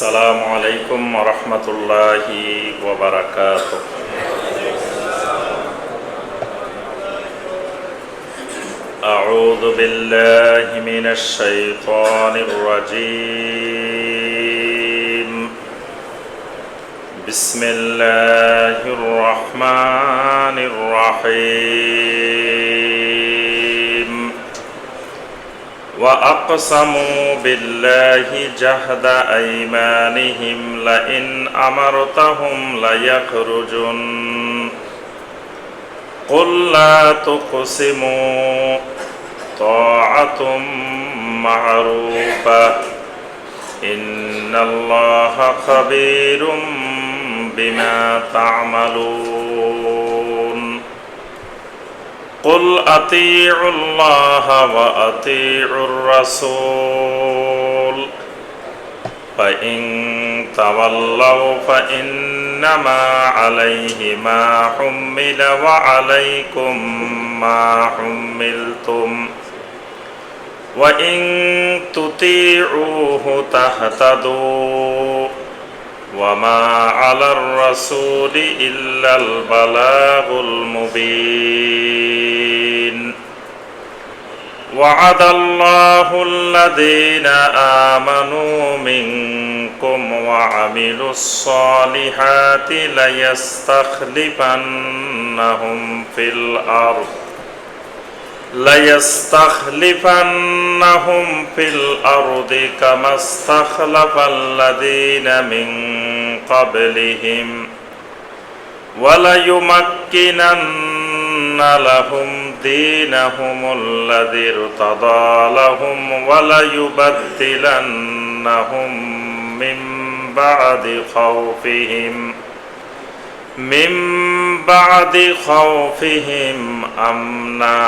আসসালামু আলাইকুম ওয়া রাহমাতুল্লাহি ওয়া বারাকাতুহু। আউযু বিল্লাহি মিনাশ শাইতানির রাজীম। বিসমিল্লাহির রাহমানির রাহিম। وأقسموا بالله جهد أيمانهم لئن أمرتهم ليخرجن قل لا تقسموا طاعة معروفة إن الله خبير بما تعملون قل أطيعوا الله وأطيعوا الرسول فإن تولوا فإنما عليه ما حمل وعليكم ما حملتم وإن تطيعوه تهتدوا وما على الرسول إلا البلاغ المبين وعد الله الذين آمنوا منكم وعملوا الصالحات ليستخلفنهم في الأرض كما استخلف الذين من قبلهم وليمكنن لهم دينهم الذي ارتضى لهم وليبدلنهم من بعد خوفهم أمنا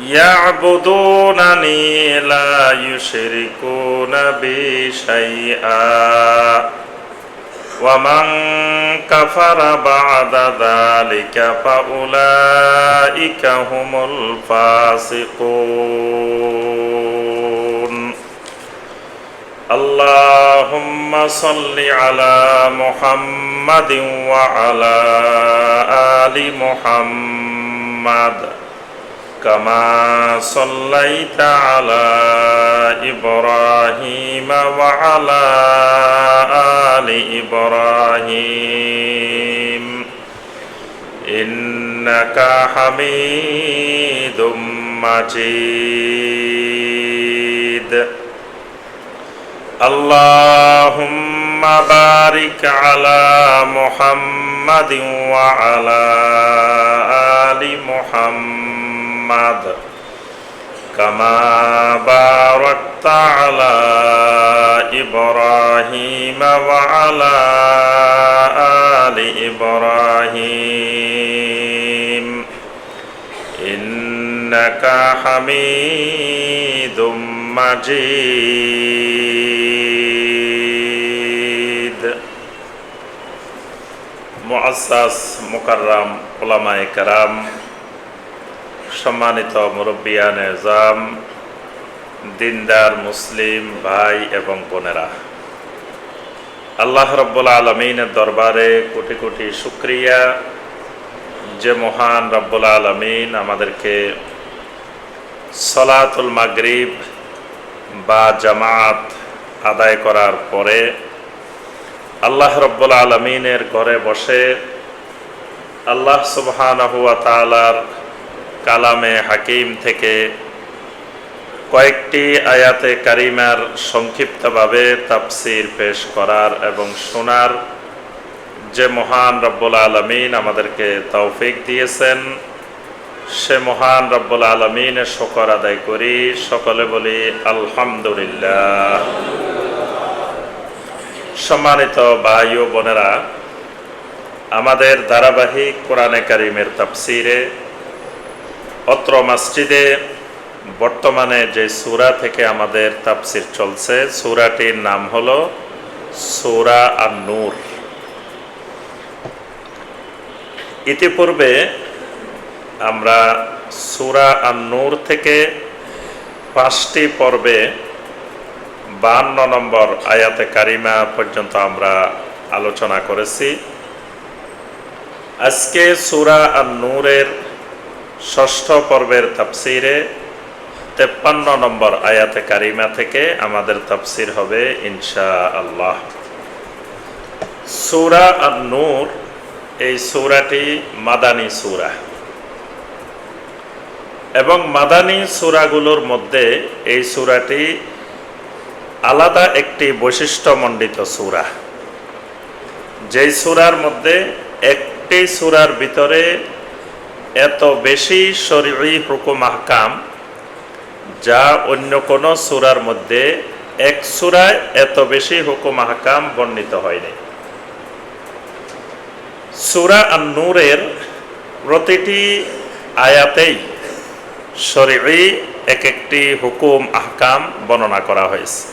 يعبدونني لا يشركون بي شيئا ومن كفر بعد ذلك فأولئك هم الفاسقون اللهم صل على محمد وعلى آل محمد كما صليت على إبراهيم وعلى آل إبراهيم إنك حميد مجيد اللهم بارك على محمد وعلى آل محمد كما باركت على إبراهيم وعلى آل إبراهيم إنك حميد مجيد মুআজ্জাজ মুকাররম উলামায়ে কেরাম, সম্মানিত মুরব্বিয়ান এজাম, দিনদার মুসলিম ভাই এবং বোনেরা, আল্লাহ রাব্বুল আলামিনের দরবারে কোটি কোটি শুকরিয়া যে মহান রাব্বুল আলামিন আমাদেরকে সালাতুল মাগরিব বা জামাত আদায় করার পরে আল্লাহ রাব্বুল আলামিনের ঘরে বসে আল্লাহ সুবহানাহু ওয়া তাআলার কালামে হাকিম থেকে কয়েকটি আয়াতে কারিমার সংক্ষিপ্তভাবে তাফসীর পেশ করার এবং শোনার যে মহান রব্বুল আলামিন আমাদেরকে তৌফিক দিয়েছেন, সে মহান রব্বুল আলামিনের শুকর আদায় করি। সকলে বলি আলহামদুলিল্লাহ। সম্মানিত ভাই ও বোনেরা, আমাদের ধারাবাহিক কোরআনে কারিমের তাফসীরে অত্র মসজিদে বর্তমানে যে সূরা থেকে আমাদের তাফসীর চলছে, সূরাটির নাম হলো সূরা আন-নূর। ইতিপূর্বে আমরা সূরা আন-নূর থেকে 5টি পর্বে 52 নম্বর আয়াতে কারিমা পর্যন্ত আমরা আলোচনা করেছি। আজকে সূরা আন-নূরের 6ষ্ঠ পর্বের তাফসিরে 53 নম্বর আয়াতে কারিমা থেকে আমাদের তাফসির হবে ইনশাআল্লাহ। সূরা আন-নূর এই সূরাটি মাদানী সূরা এবং মাদানী সূরাগুলোর মধ্যে এই সূরাটি আলাদা একটি বৈশিষ্ট্যমণ্ডিত সূরা। যেই সূরার মধ্যে একটি সূরার ভিতরে এত বেশি শরঈ হুকুম আহকাম যা অন্য কোনো সূরার মধ্যে এক সূরায় এত বেশি হুকুম আহকাম বর্ণিত হয়নি। সূরা আন-নূরের প্রতিটি আয়াতেই শরঈ এক একটি হুকুম আহকাম বর্ণনা করা হয়েছে।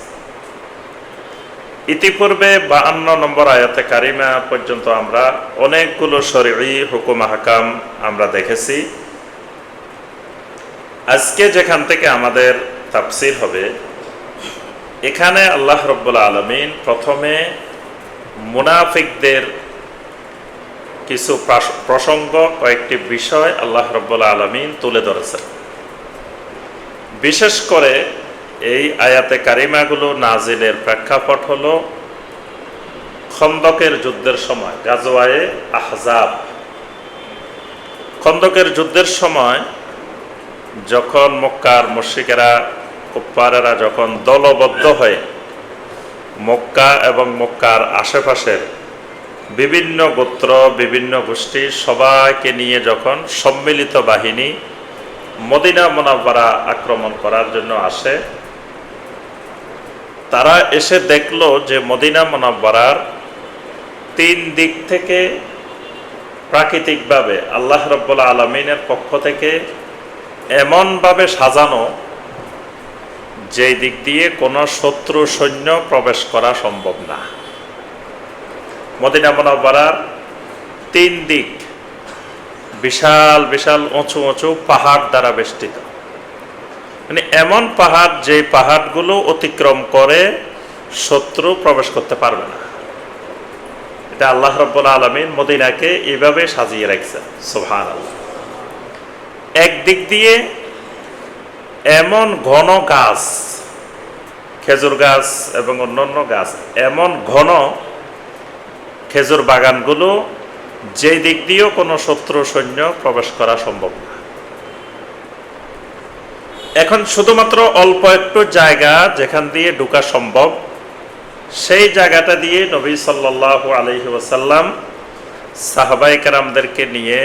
ইতিপূর্বে 52 নম্বর আয়াতে কারিমা পর্যন্ত আমরা অনেকগুলো শরঈ হুকুম আহকাম আমরা দেখেছি। আজকে যেখান থেকে আমাদের তাফসির হবে, এখানে আল্লাহ রাব্বুল আলামিন প্রথমে মুনাফিকদের কিছু প্রসঙ্গ, কয়েকটি বিষয় আল্লাহ রাব্বুল আলামিন তুলে ধরেছেন। বিশেষ করে এই আয়াতে কারিমাগুলো নাজিলের প্রেক্ষাপট হলো খন্দকের যুদ্ধের সময়, গাজওয়ায়ে আহজাব। খন্দকের যুদ্ধের সময় যখন মক্কার মুশরিকেরা, কুফফারেরা যখন দলবদ্ধ হয়ে মক্কা এবং মক্কার আশেপাশের বিভিন্ন গোত্র, বিভিন্ন গোষ্ঠী সবাইকে নিয়ে যখন সম্মিলিত বাহিনী মদিনা মুনাওয়ারা আক্রমণ করার জন্য আসে, তারা এসে দেখলো যে মদিনা মুনাওয়ারার 3 দিক থেকে প্রাকৃতিকভাবে আল্লাহ রাব্বুল আলামিনের পক্ষ থেকে এমনভাবে সাজানো যেই দিক দিয়ে কোনো শত্রু সৈন্য প্রবেশ করা সম্ভব না। মদিনা মুনাওয়ারার 3 দিক বিশাল বিশাল উঁচু উঁচু পাহাড় দ্বারা বেষ্টিত। মানে এমন পাহাড়, যে পাহাড়গুলো অতিক্রম করে শত্রু প্রবেশ করতে পারবে না। এটা আল্লাহ রাব্বুল আলামিন মদিনাকে এইভাবে সাজিয়ে রাখছেন। সুবহানাল্লাহ। একদিক দিয়ে এমন ঘন গাছ, খেজুর গাছ এবং অন্যান্য গাছ, এমন ঘন খেজুর বাগানগুলো যেই দিক দিয়েও কোনো শত্রু সৈন্য প্রবেশ করা সম্ভব না। এখন শুধুমাত্র অল্প একটু জায়গা যেখান দিয়ে ঢোকা সম্ভব, সেই জায়গাটা দিয়ে নবী সাল্লাল্লাহু আলাইহি ওয়াসাল্লাম সাহাবায়ে কেরামদেরকে নিয়ে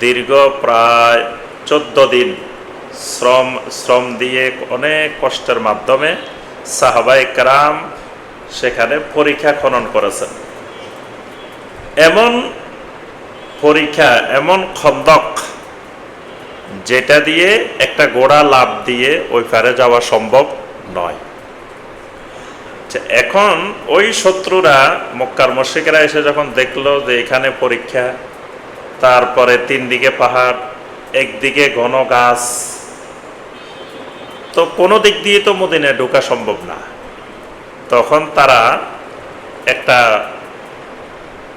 দীর্ঘ প্রায় 14 দিন শ্রম দিয়ে অনেক কষ্টের মাধ্যমে সাহাবায়ে কেরাম সেখানে পরীক্ষা খনন করেছেন। এমন পরীক্ষা, এমন খন্দক যেটা দিয়ে একটা ঘোড়া লাফ দিয়ে ওই পারে যাওয়া সম্ভব নয়। এখন ওই শত্রুরা, মক্কার মুশরিকরা এসে যখন দেখলো যে এখানে পরীক্ষা, তারপরে 3 দিকে পাহাড়, একদিকে ঘন গাছ, তো কোনো দিক দিয়ে তো মদিনায় ঢোকা সম্ভব না। তখন তারা একটা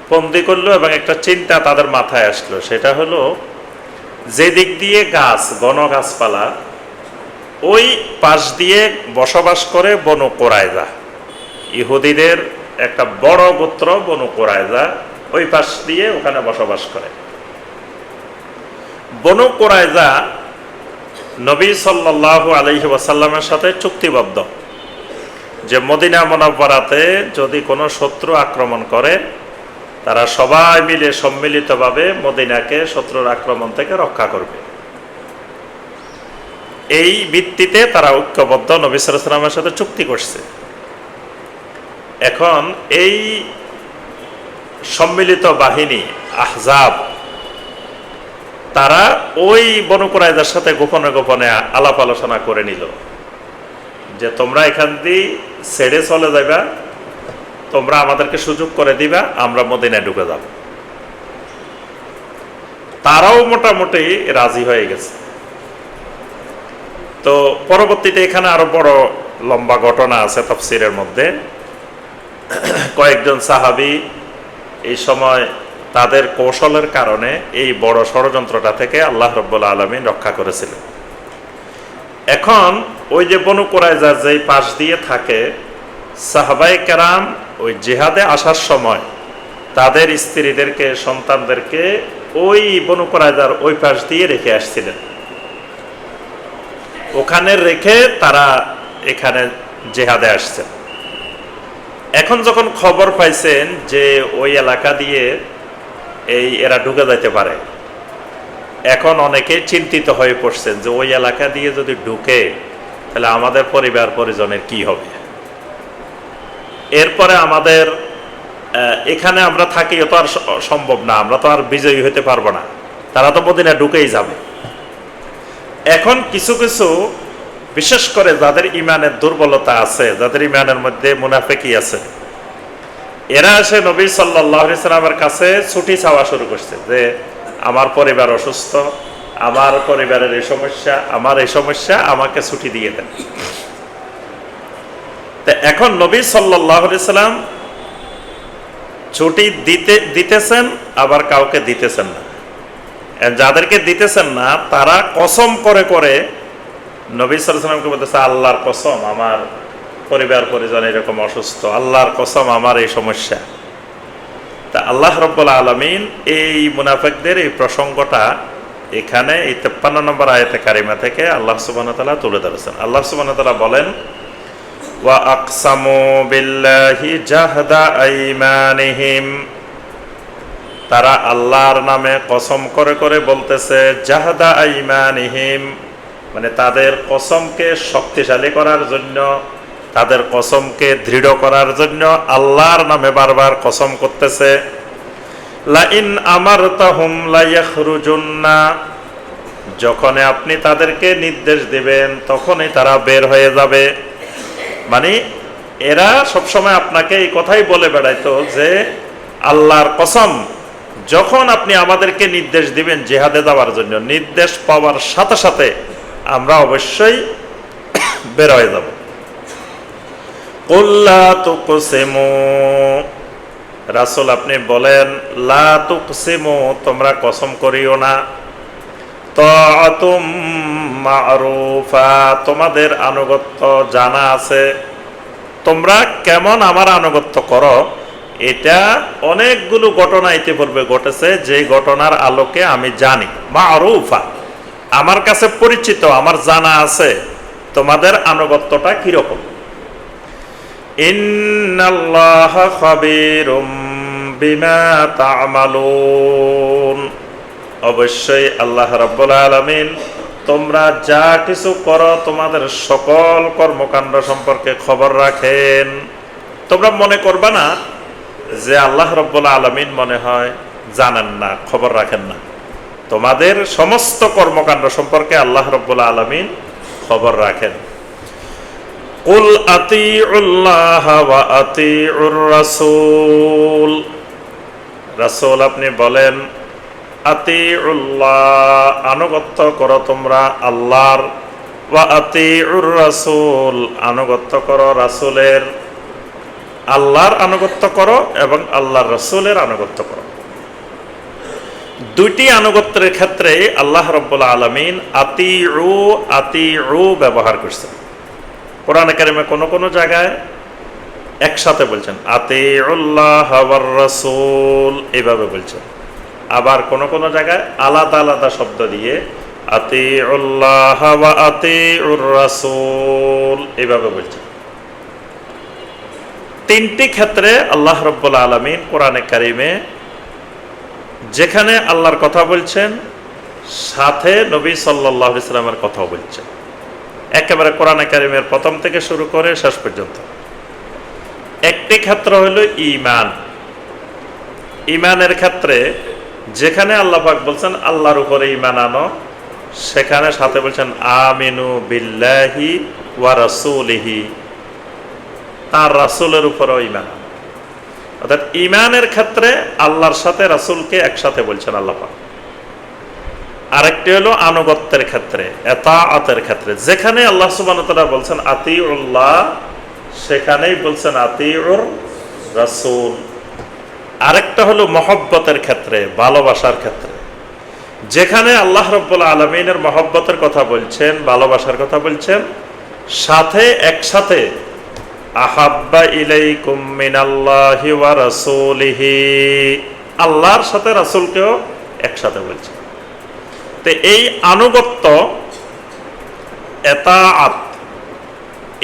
বন্দি করলো এবং একটা চিন্তা তাদের মাথায় আসলো। সেটা হলো, যে দিক দিয়ে গাছ, ঘন গাছপালা, ওই পাশ দিয়ে বসবাস করে বনু কুরাইজা, ইহুদিদের একটা বড় গোত্র বনু কুরাইজা, ওই পাশ দিয়ে ওখানে বসবাস করে। বনু কুরাইজা নবী সাল্লাল্লাহু আলাইহি ওয়াসাল্লামের সাথে চুক্তিবদ্ধ যে মদিনা মুনাওয়ারাতে যদি কোনো শত্রু আক্রমণ করে, তারা সবাই মিলে সম্মিলিতভাবে মদিনাকে শত্রুর আক্রমণ থেকে রক্ষা করবে। এই ভিত্তিতে তারা ঐক্যবদ্ধ নবী সাল্লাল্লাহু আলাইহি ওয়াসাল্লামের সাথে চুক্তি করছে। এখন এই সম্মিলিত বাহিনী আহজাব, তারা ওই বনু কুরাইজার সাথে গোপনে গোপনে আলাপ আলোচনা করে নিল যে তোমরা এখান দিয়ে ছেড়ে চলে যাবা, তোমরা আমাদেরকে সুযোগ করে দিবা, আমরা মদিনায় ঢুকে যাব। তারাও মোটামুটি রাজি হয়ে গেছে। তো পরবর্তীতে এখানে আরো বড় লম্বা ঘটনা আছে তাফসীরের মধ্যে। কয়েকজন সাহাবী এই সময় তাদের কৌশলের কারণে এই বড় ষড়যন্ত্রটা থেকে আল্লাহ রাব্বুল আলামিন রক্ষা করেছিলেন। এখন ওই যে বনু কুরাইজা যেই পাশ দিয়ে থাকে, সাহাবায়ে কেরাম ওই জিহাদে আসার সময় তাদের স্ত্রীদেরকে, সন্তানদেরকে ওই বনু কুরাইজার ওই পাশ দিয়ে রেখে আসছিলেন। ওখানে রেখে তারা এখানে জিহাদে আসছেন। এখন যখন খবর পাইছেন যে ওই এলাকা দিয়ে এরা ঢুকে যাইতে পারে, এখন অনেকে চিন্তিত হয়ে পড়ছেন যে ওই এলাকা দিয়ে যদি ঢুকে তাহলে আমাদের পরিবার পরিজনের কি হবে। এরপরে আমাদের এখানে আমরা থাকি তো আর সম্ভব না, আমরা তো আর বিজয়ী হতে পারবো না, তারা তো মদিনা ঢুকেই যাবে। এখন কিছু কিছু বিশেষ করে যাদের ইমানের দুর্বলতা আছে, যাদের ইমানের মধ্যে মুনাফিকি আছে, এরা এসে নবী সাল্লাল্লাহু আলাইহি সাল্লামের কাছে ছুটি চাওয়া শুরু করছে যে আমার পরিবার অসুস্থ, আমার পরিবারের এই সমস্যা, আমার এই সমস্যা, আমাকে ছুটি দিয়ে দেন। তো এখন নবী সাল্লাল্লাহু আলাইহি সাল্লাম ছুটি দিতেছেন, আবার কাউকে দিতেছেন না। যাদেরকে দিতেছেন না তারা কসম করে করে নবী সাল্লাল্লাহু আলাইহি সাল্লামকে বলতেছে, আল্লাহর কসম আমার পরিবার পরিজন এরকম অসুস্থ, আল্লাহর কসম আমার এই সমস্যা। তা আল্লাহ রাব্বুল আলামিন এই মুনাফিকদের এই প্রসঙ্গটা এখানে এই 53 নম্বর আয়াতে কারিমা থেকে আল্লাহ সুবহানাহু ওয়া তাআলা তুলে ধরেছেন। আল্লাহ সুবহানাহু ওয়া তাআলা বলেন, ওয়া আকসামু বিল্লাহি জাহদা আইমানিহিম, তারা আল্লাহর নামে কসম করে করে বলতেছে, জাহদা আইমানিহিম মানে তাদের কসমকে শক্তিশালী করার জন্য, তাদের কসমকে দৃঢ় করার জন্য আল্লাহর নামে বারবার কসম করতেছে। লাইন আমারতাহুম লায়াখরুজুন্না, যখনই আপনি তাদেরকে নির্দেশ দিবেন তখনই তারা বের হয়ে যাবে। মানে এরা সবসময় আপনাকে এই কথাই বলে বেড়াইতো যে আল্লাহর কসম, যখন আপনি আমাদেরকে নির্দেশ দিবেন জিহাদে যাওয়ার জন্য, নির্দেশ পাওয়ার সাথে সাথে আমরা অবশ্যই বের হয়ে যাব। কুল লা তুকসিমু, রাসূল আপনি বলেন, লা তুকসিমু তোমরা কসম করিও না, তাআতুম মা'রুফা তোমাদের আনুগত্য জানা আছে, তোমরা কেমন আমার আনুগত্য করো এটা অনেকগুলো ঘটনা ইতিপূর্বে ঘটেছে, যে ঘটনার আলোকে আমি জানি। মা'রুফা আমার কাছে পরিচিত, আমার জানা আছে তোমাদের আনুগত্যটা কিরকম। ইন্নাল্লাহা খাবীরুম বিমা তা'মালুন, অবশ্যই আল্লাহ রাব্বুল আলামিন তোমরা যা কিছু করো তোমাদের সকল কর্মকাণ্ড সম্পর্কে খবর রাখেন। তোমরা মনে করবে না যে আল্লাহ রাব্বুল আলামিন মনে হয় জানেন না, খবর রাখেন না। তোমাদের সমস্ত কর্মকাণ্ড সম্পর্কে আল্লাহ রাব্বুল আলামিন খবর রাখেন। কুল আতিউল্লাহ ওয়া আতিউর রাসূল, রাসূল আপনি বলেন, আতিউল্লাহ আনুগত্য করো তোমরা আল্লাহর, ওয়া আতিউর রাসূল আনুগত্য করো রাসূলের। আল্লাহর আনুগত্য করো এবং আল্লাহর রাসূলের আনুগত্য করো। দুইটি আনুগত্যের ক্ষেত্রে আল্লাহ রাব্বুল আলামিন আতিউ ব্যবহার করছেন। কোরআনে কারিমে কোনো কোনো জায়গায় একসাথে বলছেন আতিউল্লাহ ওয়ার রাসূল এইভাবে বলছেন, আবার কোনো কোনো জায়গায় আলাদা আলাদা শব্দ দিয়ে আতিউল্লাহ ওয়া আতিউর রাসূল এইভাবে বলছেন। তিনটি ক্ষেত্রে আল্লাহ রাব্বুল আলামিন কোরআনে কারিমে যেখানে আল্লাহর কথা বলছেন সাথে নবী সাল্লাল্লাহু আলাইহি সাল্লামের কথাও বলছেন, একেবারে কোরআনে কারিমের প্রথম থেকে শুরু করে শেষ পর্যন্ত। একটি ক্ষেত্র হলো ঈমান, ঈমানের ক্ষেত্রে যেখানে আল্লাহ পাক বলছেন আল্লাহর উপরে ঈমান আনো, সেখানে সাথে বলছেন আমিনু বিল্লাহি ওয়া রাসূলিহি, তার রাসূলের উপরেও ঈমান। অর্থাৎ ঈমানের ক্ষেত্রে আল্লাহর সাথে রাসূলকে একসাথে বলছেন আল্লাহ পাক। আরেকটি হলো আনুগত্যের ক্ষেত্রে, এতাআতের ক্ষেত্রে। যেখানে আল্লাহ সুবহানাহু ওয়া তাআলা বলছেন আতিউল্লাহ, সেখানেই বলছেন আতিউর রাসূল। আরেকটা হলো মহব্বতের ক্ষেত্রে, ভালোবাসার ক্ষেত্রে। যেখানে আল্লাহ রাব্বুল আলামিনের মহব্বতের কথা বলছেন, ভালোবাসার কথা বলছেন, সাথে একসাথে আহাব্বা ইলাইকুম মিনাল্লাহি ওয়া রাসূলিহি, আল্লাহর সাথে রাসূলকেও একসাথে বলছেন। তো এই আনুগত্য, এতাআত,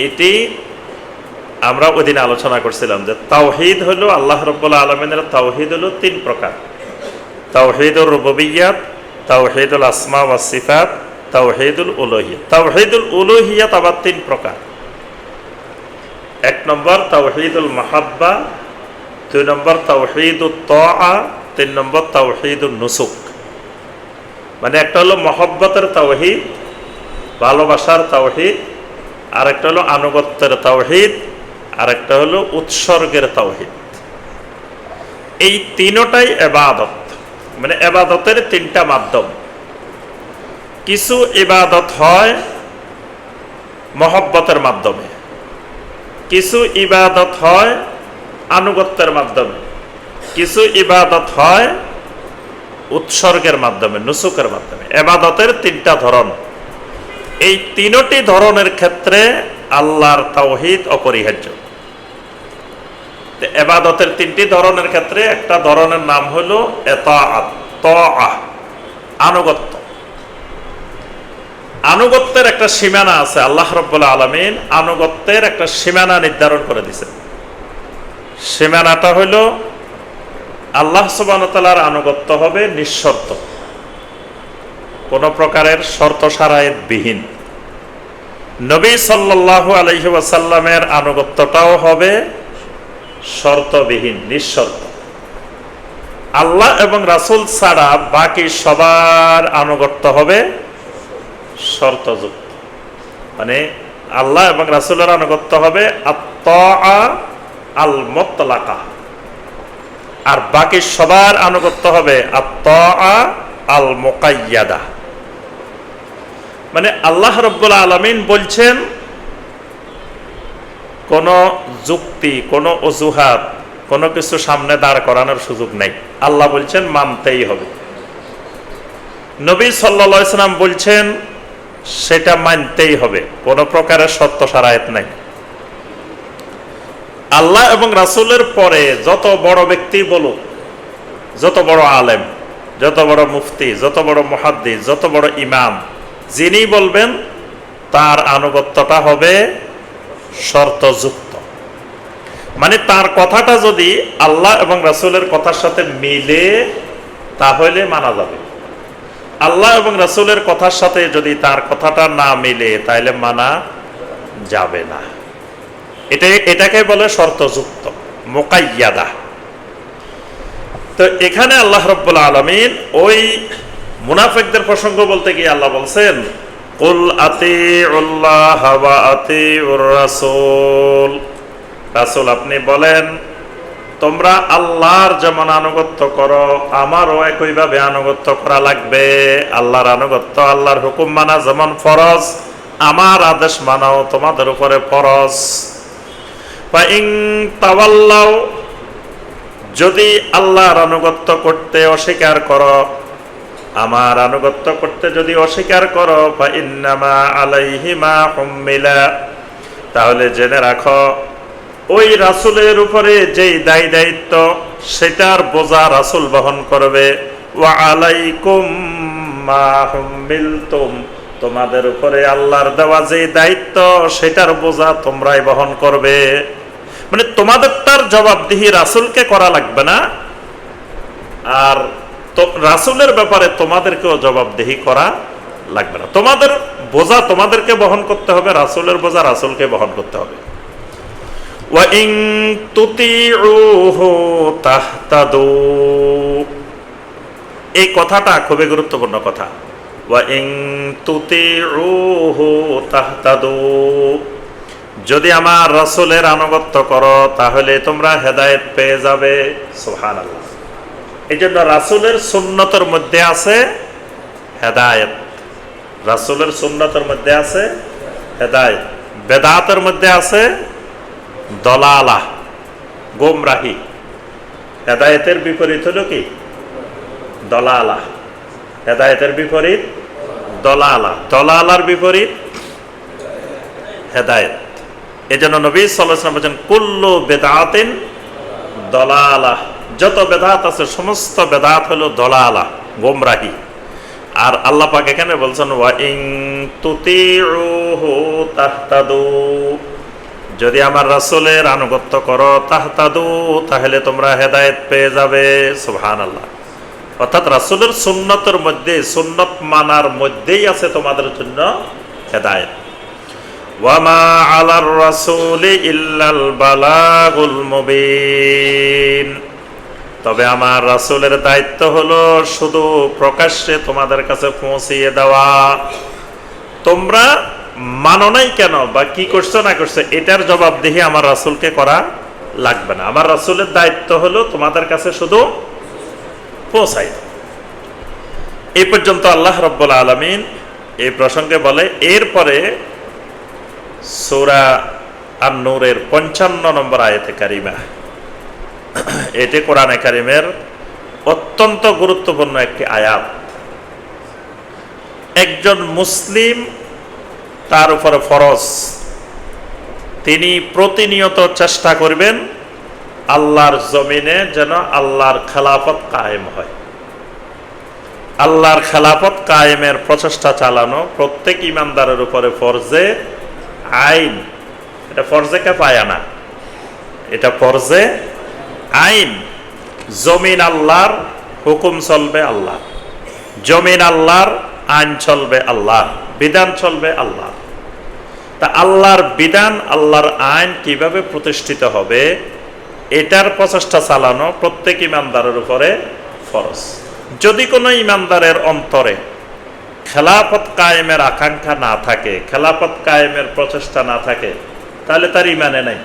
এটি আমরা ওই দিন আলোচনা করছিলাম যে তাওহীদ হলো আল্লাহ রাব্বুল আলামিনের তাওহীদ হলো তিন প্রকার: তাওহীদুর রুবুবিয়্যাত, তাওহীদুল আসমা ওয়াস সিফাত, তাওহীদুল উলুহিয়্যাত। তাওহীদুল উলুহিয়্যাত আবার তিন প্রকার। এক নম্বর তাওহীদুল মাহাব্বা, দুই নম্বর তাওহীদুত তাআ, তিন নম্বর তাওহীদুন নুসুক। মানে একটা হলো মহব্বতের তাওহীদ, ভালোবাসার তাওহীদ, আরেকটা হলো আনুগত্যের তাওহীদ, আরেকটা হলো উৎসর্গের তাওহীদ। এই তিনটাই ইবাদত, মানে ইবাদতের তিনটা মাধ্যম। কিছু ইবাদত হয় মহব্বতের মাধ্যমে, কিছু ইবাদত হয় আনুগত্যের মাধ্যমে, কিছু ইবাদত হয় উৎসর্গের মাধ্যমে, নুসুকের মাধ্যমে। ইবাদতের তিনটা ধরন। এই তিনটি ধরনের ক্ষেত্রে আল্লাহর তাওহীদ অপরিহার্য। ইবাদতের তিনটি ধরনের ক্ষেত্রে একটা ধরনের নাম হলো এতাআত, তাআ, আনুগত্য। আনুগত্যের একটা সীমানা আছে। আল্লাহ রাব্বুল আলামিন আনুগত্যের একটা সীমানা নির্ধারণ করে দিয়েছেন। সীমানাটা হলো আল্লাহ সুবহানাহু ওয়া তাআলার আনুগত্য হবে নিঃশর্ত, কোন প্রকারের শর্ত শারায়েত বিহীন। নবী সাল্লাল্লাহু আলাইহি ওয়াসাল্লামের আনুগত্যটাও হবে শর্তবিহীন, নিঃশর্ত। আল্লাহ এবং রাসূল ছাড়া বাকি সবার আনুগত্য হবে শর্তযুক্ত। মানে আল্লাহ এবং রাসূলের আনুগত্য হবে আত-তাআ আল মুতলাকা, আর বাকি সবার আনুগত্য হবে আত-তাআ আল মুকাইয়াদা। মানে আল্লাহ রাব্বুল আলামিন বলছেন, কোন যুক্তি, কোন অজুহাত, কোনো কিছু সামনে দাঁড় করানোর সুযোগ নেই। আল্লাহ বলছেন মানতেই হবে। নবী সাল্লাল্লাহু আলাইহি সাল্লাম বলছেন সেটা মানতেই হবে, কোনো প্রকারের শর্ত শারায়েত নাই। আল্লাহ এবং রাসূলের পরে যত বড় ব্যক্তি বলুক, যত বড় আলেম, যত বড় মুফতি, যত বড় মুহাদ্দিস, যত বড় ইমাম, যিনি বলবেন তার আনুগত্যটা হবে শর্তযুক্ত। মানে তার কথাটা যদি আল্লাহ এবং রাসূলের কথার সাথে মিলে তাহলে মানা যাবে। আল্লাহ এবং রাসূলের কথার সাথে যদি তার কথাটা না মিলে তাহলে মানা যাবে না। এটাকে বলে শর্তযুক্ত, মুকাইয়াদা। তো এখানে আল্লাহ রাব্বুল আলামিন ওই মুনাফিকদের প্রসঙ্গ বলতে গিয়ে আল্লাহ বলছেন, কুল আতিউল্লাহ ওয়া আতিউর রাসূল। রাসূল আপনি বলেন তোমরা আল্লাহর যেমন আনুগত্য করো আমারও একইভাবে আনুগত্য করা লাগবে। আল্লাহর আনুগত্য, আল্লাহর হুকুম মানা যেমন ফরজ, আমার আদেশ মানাও তোমাদের উপরে ফরজ। ফা ইন তাওয়াল্লাউ, যদি আল্লাহর আনুগত্য করতে অস্বীকার করো, আমার আনুগত্য করতে যদি অস্বীকার করো, ফা ইন্নামা আলাইহি মা হুম্মিলা, তাহলে জেনে রাখো ওই রাসূলের উপরে যেই দায়িত্ব সেটার বোঝা রাসূল বহন করবে। ওয়া আলাইকুম মা হুম্মিলতুম, তোমাদের উপরে আল্লাহর দেওয়া যে দায়িত্ব সেটার বোঝা তোমরাই বহন করবে। মানে তোমাদেরটার জবাবদিহি রাসূলকে করা লাগবে না, আর রাসূলের ব্যাপারে তোমাদেরকেও জবাবদিহি করা লাগবে না। তোমাদের বোঝা তোমাদেরকে বহন করতে হবে, রাসূলের বোঝা রাসূলকে বহন করতে হবে। ওয়া ইন তুতিউহু তাহতাদু, এই কথাটা খুবই গুরুত্বপূর্ণ কথা। ওয়া ইন তুতিউহু তাহতাদু, যদি আমার রাসূলের আনুগত্য করো তাহলে তোমরা হেদায়েত পেয়ে যাবে। সুবহানাল্লাহ। এই জন্য রাসূলের সুন্নতের মধ্যে আছে হেদায়েত। রাসূলের সুন্নতের মধ্যে আছে হেদায়েত, বেদাতের মধ্যে আছে দলালাহ, গোমরাহি। হেদায়েতের বিপরীত হলো কি? দলালাহ। হেদায়েতের বিপরীত দলালাহ, দলালার বিপরীত হেদায়েত। এজন্য নবী সাল্লাল্লাহু আলাইহি ওয়াসাল্লাম বলেন কুল্লু বিদআতিন দলালাহ, যত বেদাত আছে সমস্ত বেদাত হলো দলালাহ, গোমরাহি। আর আল্লাহ পাক এখানে বলছেন ওয়া ইন তুতিউহু তাহতাদু, যদি আমার রাসূলের আনুগত্য করো তাহতাদু, তাহলে তোমরা হেদায়েত পেয়ে যাবে। সুবহানাল্লাহ। অর্থাৎ রাসূলের সুন্নতের মধ্যে, সুন্নত মানার মধ্যেই আছে তোমাদের জন্য হেদায়েত। ওয়া মা আলার রাসূলি ইল্লাল বালাগুল মুবিন, তবে আমার রাসূলের দায়িত্ব হলো শুধু প্রকাশ্যে তোমাদের কাছে পৌঁছিয়ে দেওয়া। তোমরা মানো নাই কেন বা কি করছো না করছো এটার জবাবদিহি আমার রাসূলকে করা লাগবে না। আমার রাসূলের দায়িত্ব হলো তোমাদের কাছে শুধু পৌঁছাই। এই পর্যন্ত আল্লাহ রাব্বুল আলামিন এই প্রসঙ্গে বলে। এরপরে সূরা আন-নূরের 55 নম্বর আয়াতে কারিমা, এটি কোরআনে কারিমের অত্যন্ত গুরুত্বপূর্ণ একটি আয়াত। একজন মুসলিম, তার উপরে ফরজ, তিনি প্রতিনিয়ত চেষ্টা করবেন আল্লাহর জমিনে যেন আল্লাহর খেলাফত কায়েম হয়। আল্লাহর খেলাফত কায়েমের প্রচেষ্টা চালানো প্রত্যেক ইমানদারের উপরে ফরজে আইন। এটা ফরজে কিফায়া না, এটা ফরজে আইন। জমিন আল্লাহর, হুকুম চলবে আল্লাহ, জমিন আল্লাহর, আইন চলবে আল্লাহ, বিধান চলবে আল্লাহ। তা আল্লাহর বিধান, আল্লাহর আইন কিভাবে প্রতিষ্ঠিত হবে এটার প্রচেষ্টা চালানো প্রত্যেক ইমানদারের উপরে ফরজ। যদি কোনো ইমানদারের অন্তরে খেলাফত কায়েমের আকাঙ্ক্ষা না থাকে, খেলাফত কায়েমের প্রচেষ্টা না থাকে, তাহলে তার ইমানে নাই।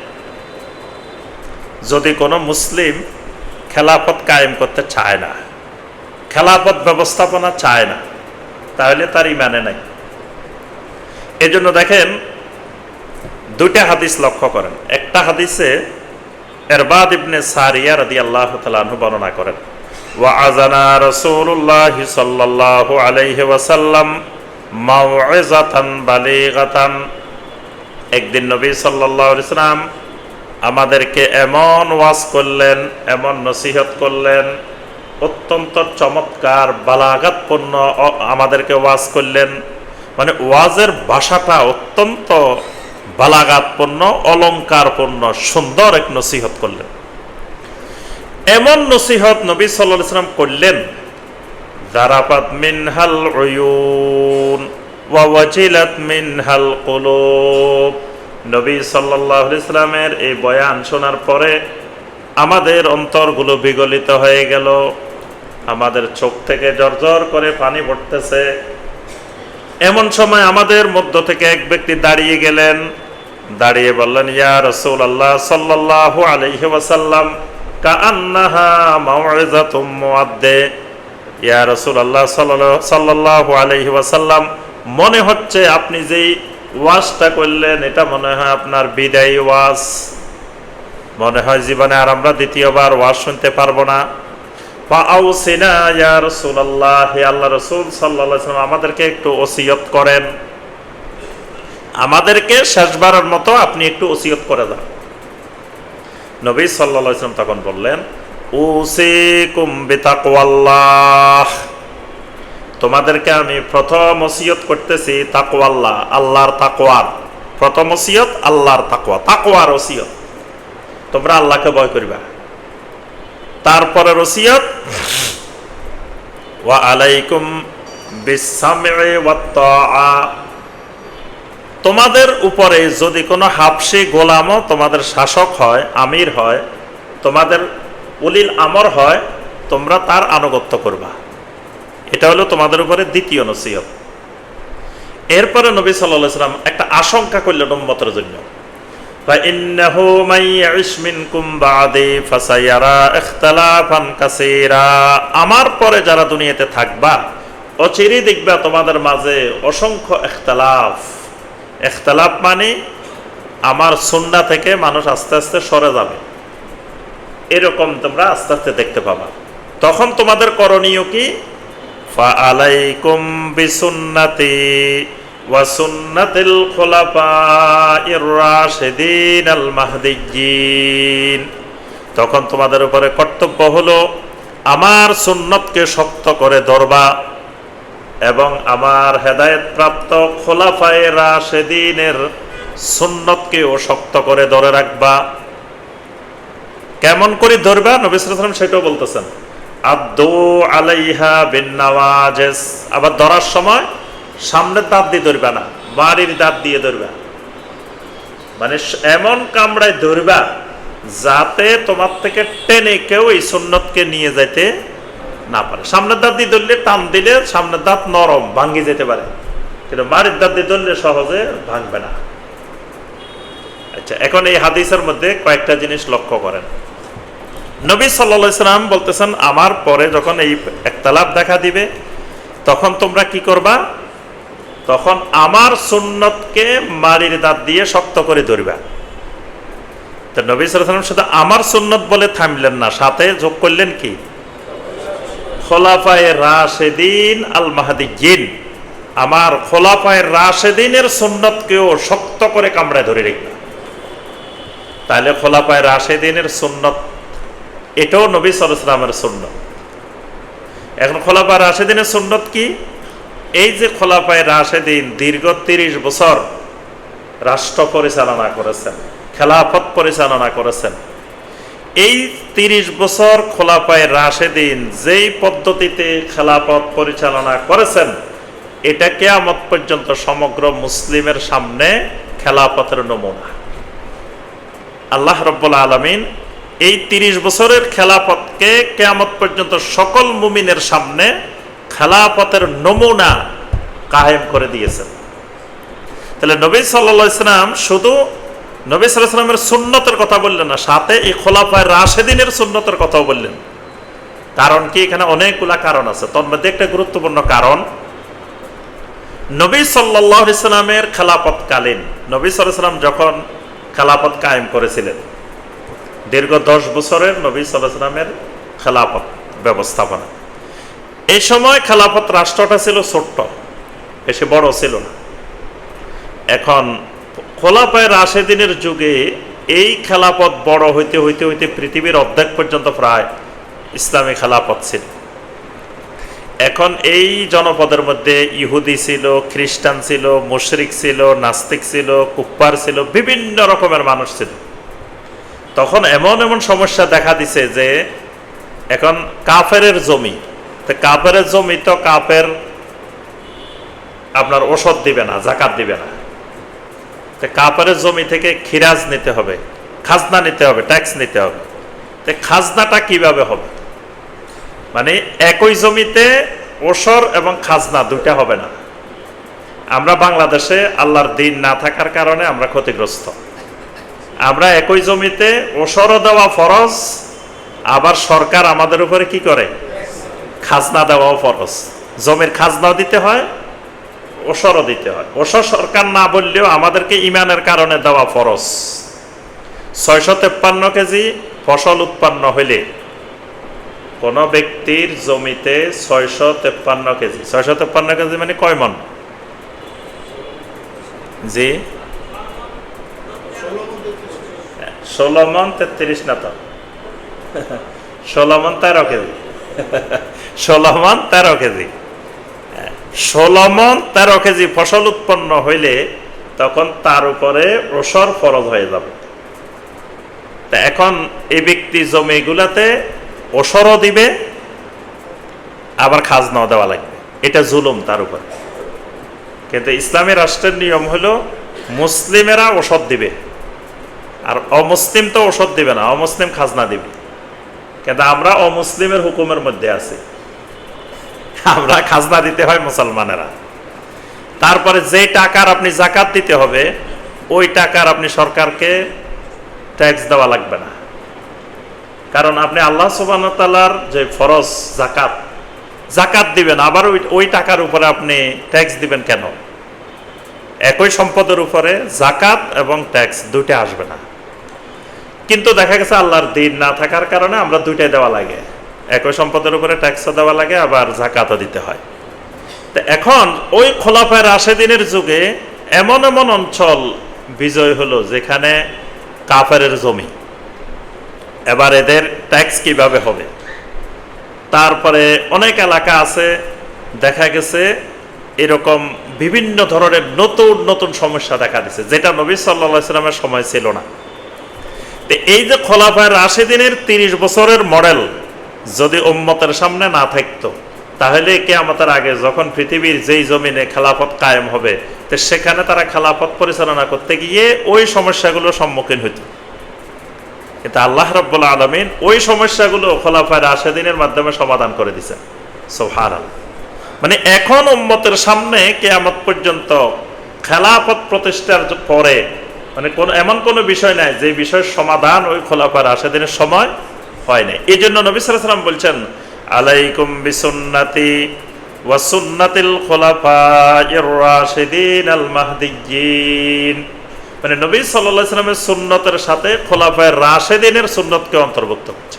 যদি কোনো মুসলিম খেলাফত কায়েম করতে চায় না, খেলাফত ব্যবস্থাপনা চায় না, তাহলে তার ইমানে নাই। এজন্য দেখেন দুইটা হাদিস লক্ষ্য করেন। একটা হাদিসে ইরবাদ ইবনে সারিয়া রাদিয়াল্লাহু তাআলা আনহু বর্ণনা করেন, ওয়া আযানা রাসূলুল্লাহ সাল্লাল্লাহু আলাইহি ওয়াসাল্লাম মাউইযাতান বালিগাতান, একদিন নবী সাল্লাল্লাহু আলাইহি ওয়াসাল্লাম আমাদেরকে এমন ওয়াজ করলেন, এমন নসিহত করলেন, অত্যন্ত চমৎকার বালাগাতপূর্ণ আমাদেরকে ওয়াজ করলেন। মানে ওয়াজের ভাষাটা অত্যন্ত বালাগাতপূর্ণ, অলংকারপূর্ণ, সুন্দর এক নসিহত করলেন। এমন নসিহত নবী সাল্লাল্লাহু আলাইহি ওয়াসাল্লাম করলেন, যারাফাত মিনহাল উয়ুন ওয়া ওয়াজিলাত মিনহাল কুলুব। নবী সাল্লাল্লাহু আলাইহি ওয়াসাল্লামের এই বয়ান শোনার পরে আমাদের অন্তরগুলো বিগলিত হয়ে গেল, আমাদের চোখ থেকে ঝরঝর করে পানি পড়তেছে। এমন সময় আমাদের মধ্য থেকে এক ব্যক্তি দাঁড়িয়ে গেলেন, দাঁড়িয়ে বললেন, ইয়া রাসূলুল্লাহ সাল্লাল্লাহু আলাইহি ওয়াসাল্লাম কাআন্নাহা মাউইযাতুম মুআদ্দি। ইয়া রাসূলুল্লাহ সাল্লাল্লাহু আলাইহি ওয়াসাল্লাম, মনে হচ্ছে আপনি যেই ওয়াজটা করলেন এটা মনে হয় আপনার বিদায়ী ওয়াজ, মনে হয় জীবনে আর আমরা দ্বিতীয়বার ওয়াজ শুনতে পারবো না। ফাআউসিনা ইয়া রাসূলুল্লাহ, হে আল্লাহর রাসূল সাল্লাল্লাহু আলাইহি ওয়াসাল্লাম আমাদেরকে একটু ওসিয়ত করেন, আমাদেরকে শেষবারের মতো আপনি একটু ওসিয়ত করে দেন। নবী সাল্লাল্লাহু আলাইহি ওয়াসাল্লাম তখন বললেন, উসিকুম বিতাকওয়াল্লাহ, তোমাদেরকে আমি প্রথম ওসিয়ত করতেছি তাকওয়াল্লাহ, আল্লাহর তাকওয়ার। প্রথম ওসিয়ত আল্লাহর তাকওয়া, তাকওয়ার ওসিয়ত, তোমরা আল্লাহকে ভয় করবা। তারপরে ওসিয়ত ওয়া আলাইকুম বিসসামঈ ওয়াত তাআ, তোমাদের উপরে যদি কোনো হাবশী গোলামও তোমাদের শাসক হয়, আমির হয়, তোমাদের উলিল আমর হয়, তোমরা তার আনুগত্য করবা। এটা হলো তোমাদের উপরে দ্বিতীয় নসিহত। এরপরে নবী সাল্লাল্লাহু আলাইহি ওয়াসাল্লাম একটা আশঙ্কা করলেন উম্মতের জন্য, ফাইন্নাহু মাইয়িশ মিনকুম বা'দি ফাসায়ারা ইখতিলাফান কাসীরা, আমার পরে যারা দুনিয়াতে থাকবা অচিরেই দেখবা তোমাদের মাঝে অসংখ্য ইখতিলাফ। ইখতিলাফ মানে আমার সুন্নাহ থেকে মানুষ আস্তে আস্তে সরে যাবে, এরকম তোমরা আস্তে আস্তে দেখতে পাবা। তখন তোমাদের করণীয় কি? ফাআলাইকুম বিসুন্নতি ওয়া সুন্নাতিল খুলাফাইর রাশিদিন আল মাহদিয়্যিন। তখন তোমাদের উপরে কর্তব্য হলো আমার সুন্নতকে শক্ত করে ধরবা এবং আমার হেদায়েত প্রাপ্ত খোলাফায়ে রাশিদিনের সুন্নতকেও শক্ত করে ধরে রাখবা। কেমন করে ধরবা? নবী সাল্লাল্লাহু আলাইহি ওয়াসাল্লাম সেটাও বলতেছেন, আদ্দু আলাইহা বিন্নাওয়াজিস। আবার ধরার সময় সামনের দাঁত দিয়ে ধরবা না, বাড়ির দাঁত দিয়ে ধরবা। মানে এমন কামড়ায় ধরবা যাতে তোমার থেকে টেনে কেউ এই সুন্নতকে নিয়ে যাইতে না পারে। সামনের দাঁত দিয়ে ধরলে টান দিলে সামনের দাঁত নরম, ভাঙ্গি যেতে পারে, কিন্তু বাড়ির দাঁত দিয়ে ধরলে সহজে ভাঙবে না। আচ্ছা, এখন এই হাদিসের মধ্যে কয়েকটা জিনিস লক্ষ্য করেন। নবী সাল্লাল্লাহু আলাইহি সাল্লাম বলতেছেন, আমার পরে যখন এই ইখতিলাফ দেখা দিবে তখন তোমরা কি করবা? তখন আমার সুন্নতকে মারির দাঁত দিয়ে শক্ত করে ধরবা। তো নবী সাল্লাল্লাহু আলাইহি সাল্লাম শুধু আমার সুন্নত বলে থামলেন না, সাথে যোগ করলেন কি? খোলাফায়ে রাশিদিন আল মাহদিয়্যিন। আমার খোলাফায়ে রাশিদিনের সুন্নতকেও শক্ত করে কামড়ায় ধরে রাখবা। তাহলে খোলাফায়ে রাশিদিনের সুন্নত এটাও নবী সাল্লাল্লাহু আলাইহি সাল্লামের সুন্নত। এখন খোলাফায়ে রাশিদিনের সুন্নত কি? এই যে খোলাফায়ে রাশিদিন দীর্ঘ 30 বছর রাষ্ট্র পরিচালনা করেছেন, খেলাফত পরিচালনা করেছেন। এই 30 বছর খোলাফায়ে রাশিদিন যেই পদ্ধতিতে খেলাফত পরিচালনা করেছেন, এটা কিয়ামত পর্যন্ত সমগ্র মুসলিমের সামনে খেলাফতের নমুনা। আল্লাহ রাব্বুল আলামিন এই 30 বছরের খেলাফতকে কিয়ামত পর্যন্ত সকল মুমিনের সামনে খেলাফতের নমুনা কায়েম করে দিয়েছেন। তাহলে নবী সাল্লাল্লাহু আলাইহি সাল্লাম শুধু নবী সাল্লাল্লাহু আলাইহি সাল্লামের সুন্নতের কথা বললেন না, সাথে এই খোলাফায়ে রাশিদিনের সুন্নতের কথাও বললেন। কারণ কি? এখানে অনেকগুলা কারণ আছে। তার মধ্যে একটা গুরুত্বপূর্ণ কারণ, নবী সাল্লাল্লাহু আলাইহি সাল্লামের খেলাফতকালীন নবী সাল্লাল্লাহু আলাইহি সাল্লাম যখন খেলাফত কায়েম করেছিলেন, দীর্ঘ 10 বছরের নবী সাল্লাল্লাহু আলাইহি সাল্লামের খেলাফত ব্যবস্থাপনা। এই সময় খেলাফত রাষ্ট্রটা ছিল ছোট্ট, বেশি বড় ছিল না। এখন খোলাফায়ে রাশিদিনের যুগে এই খেলাফত বড় হইতে হইতে হইতে পৃথিবীর অর্ধেক পর্যন্ত প্রায় ইসলামী খেলাফত ছিল। এখন এই জনপদের মধ্যে ইহুদি ছিল, খ্রিস্টান ছিল, মুশরিক ছিল, নাস্তিক ছিল, কুফফার ছিল, বিভিন্ন রকমের মানুষ ছিল। তখন এমন এমন সমস্যা দেখা দিছে যে এখন কাফেরের জমি, তো কাফেরের জমি তো কাফের আপনার ওষুধ দিবে না, যাকাত দিবে না। তো কাফেরের জমি থেকে খিরাজ নিতে হবে, খাজনা নিতে হবে, ট্যাক্স নিতে হবে। তো খাজনাটা কিভাবে হবে? মানে একই জমিতে ওসর এবং খাজনা দুইটা হবে না। আমরা বাংলাদেশে আল্লাহর দিন না থাকার কারণে আমরা ক্ষতিগ্রস্ত। আমরা একই জমিতে ওসরও দেওয়া ফরজ, আবার সরকার আমাদের উপরে কি করে? খাজনা দেওয়াও ফরজ। জমির খাজনাও দিতে হয়, ওসরও দিতে হয়। ওসর সরকার না বললেও আমাদেরকে ইমানের কারণে দেওয়া ফরজ। 653 কেজি ফসল উৎপন্ন হইলে কোন ব্যক্তির জমিতে 653 কেজি, 653 কেজি মানে কয় মণ? জি 16 মণ 33 না তো 16 মণ 13 কেজি 16 মণ 13 কেজি 16 মণ 13 কেজি ফসল উৎপন্ন হইলে তখন তার উপরে ওসর ফরজ হয়ে যাবে। তা এখন এই ব্যক্তি জমিগুলাতে ওসরও দিবে, আবার খাজনাও দেওয়া লাগবে। এটা জুলুম তার উপর। কিন্তু ইসলামী রাষ্ট্রের নিয়ম হলো মুসলিমেরা ওষুধ দিবে, আর অমুসলিম তো ওষুধ দিবে না, অমুসলিম খাজনা দিবে। কিন্তু আমরা অমুসলিমের হুকুমের মধ্যে আছি, আমরা খাজনা দিতে হয় মুসলমানেরা। তারপরে যে টাকার আপনি যাকাত দিতে হবে, ওই টাকার আপনি সরকারকে ট্যাক্স দেওয়া লাগবে না। কারণ আপনি আল্লাহ সুবহানাহু ওয়া তাআলার যে ফরজ যাকাত, জাকাত দিবেন, আবার ওই টাকার উপরে আপনি ট্যাক্স দিবেন কেন? একই সম্পদের উপরে জাকাত এবং ট্যাক্স দুইটা আসবে না। কিন্তু দেখা গেছে আল্লাহর দিন না থাকার কারণে আমরা দুইটাই দেওয়া লাগে, একই সম্পদের উপরে ট্যাক্সও দেওয়া লাগে, আবার জাকাতও দিতে হয়। তো এখন ওই খোলাফায়ে রাশেদিনের যুগে এমন এমন অঞ্চল বিজয় হলো যেখানে কাফেরের জমি, এবার এদের ট্যাক্স কিভাবে হবে? তারপরে অনেক এলাকা আছে দেখা গেছে এরকম বিভিন্ন ধরনের নতুন নতুন সমস্যা দেখা দিচ্ছে, যেটা নবী সাল্লাল্লাহু আলাইহি ওয়াসাল্লামের সময় ছিল না। তো এই যে খোলাফায়ে রাশেদিনের 30 বছরের মডেল যদি উম্মতের সামনে না থাকতো, তাহলে কিয়ামতের আগে যখন পৃথিবীর যেই জমিনে খেলাফত কায়েম হবে, তো সেখানে তারা খেলাফত পরিচালনা করতে গিয়ে ওই সমস্যাগুলোর সম্মুখীন হইত। কিন্তু আল্লাহ রাব্বুল আলামিন ওই সমস্যাগুলো খোলাফায়ে রাশেদিনের মাধ্যমে সমাধান করে দিয়েছেন। সুবহানাল্লাহ। মানে এখন উম্মতের সামনে কিয়ামত পর্যন্ত খেলাফত প্রতিষ্ঠার পরে মানে এমন কোনো বিষয় নাই যে বিষয়ের সমাধান ওই খোলাফায়ে রাশেদিনের সময় হয় নাই। এই জন্য নবী সাল্লাল্লাহু আলাইহি ওয়াসাল্লাম বলছেন, আলাইকুম বিসুন্নতি ওয়া সুন্নাতিল খুলাফায়ের রাশিদিন আল মাহদিয়্যিন। মানে নবী সাল্লাল্লাহু আলাইহি ওয়াসাল্লামের সুন্নতের সাথে খোলাফায়ে রাশিদিনের সুন্নতকে অন্তর্ভুক্ত করছে।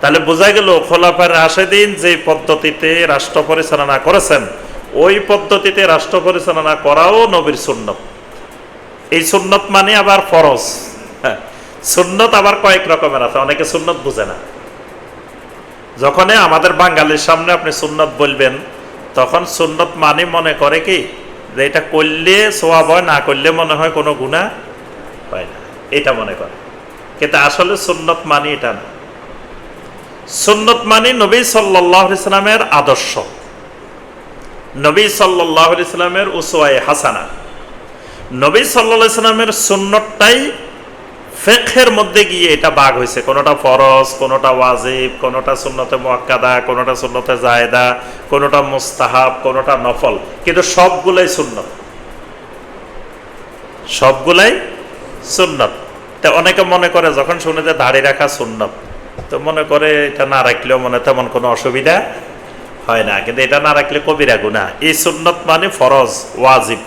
তাহলে বোঝা গেল খোলাফায়ে রাশিদিন যে পদ্ধতিতে রাষ্ট্র পরিচালনা করেছেন, ওই পদ্ধতিতে রাষ্ট্র পরিচালনা করাও নবীর সুন্নত। এই সুন্নত মানে আবার ফরজ। হ্যাঁ, সুন্নত আবার কয়েক রকমের আছে, অনেকে সুন্নত বুঝে না। যখন আমাদের বাঙালির সামনে আপনি সুন্নত বলবেন, তখন সুন্নত মানে মনে করে কি যে এটা করলে সওয়াব হয়, না করলে মনে হয় কোনো গুনাহ হয় না, এটা মনে করে। কিন্তু আসলে সুন্নত মানে এটা না। সুন্নত মানে নবী সাল্লাল্লাহু আলাইহি ওয়াসাল্লামের আদর্শ, নবী সাল্লাল্লাহু আলাইহি ওয়াসাল্লামের উসওয়ায়ে হাসানা। নবী সাল্লাল্লাহু আলাইহি ওয়াসাল্লামের সুন্নতটাই ফিকহের মধ্যে গিয়ে এটা ভাগ হয়েছে, কোনোটা ফরজ, কোনোটা ওয়াজিব, কোনোটা সুন্নতে মুআক্কাদা, কোনোটা সুন্নতে জায়েদা, কোনোটা মুস্তাহাব, কোনোটা নফল, কিন্তু সবগুলাই সুন্নত, সবগুলাই সুন্নত। তা অনেকে মনে করে যখন শুনে যে দাড়ি রাখা সুন্নত, তো মনে করে এটা না রাখলেও মনে তেমন কোনো অসুবিধা হয় না, কিন্তু এটা না রাখলে কবিরা গুনাহ। এই সুন্নত মানে ফরজ, ওয়াজিব।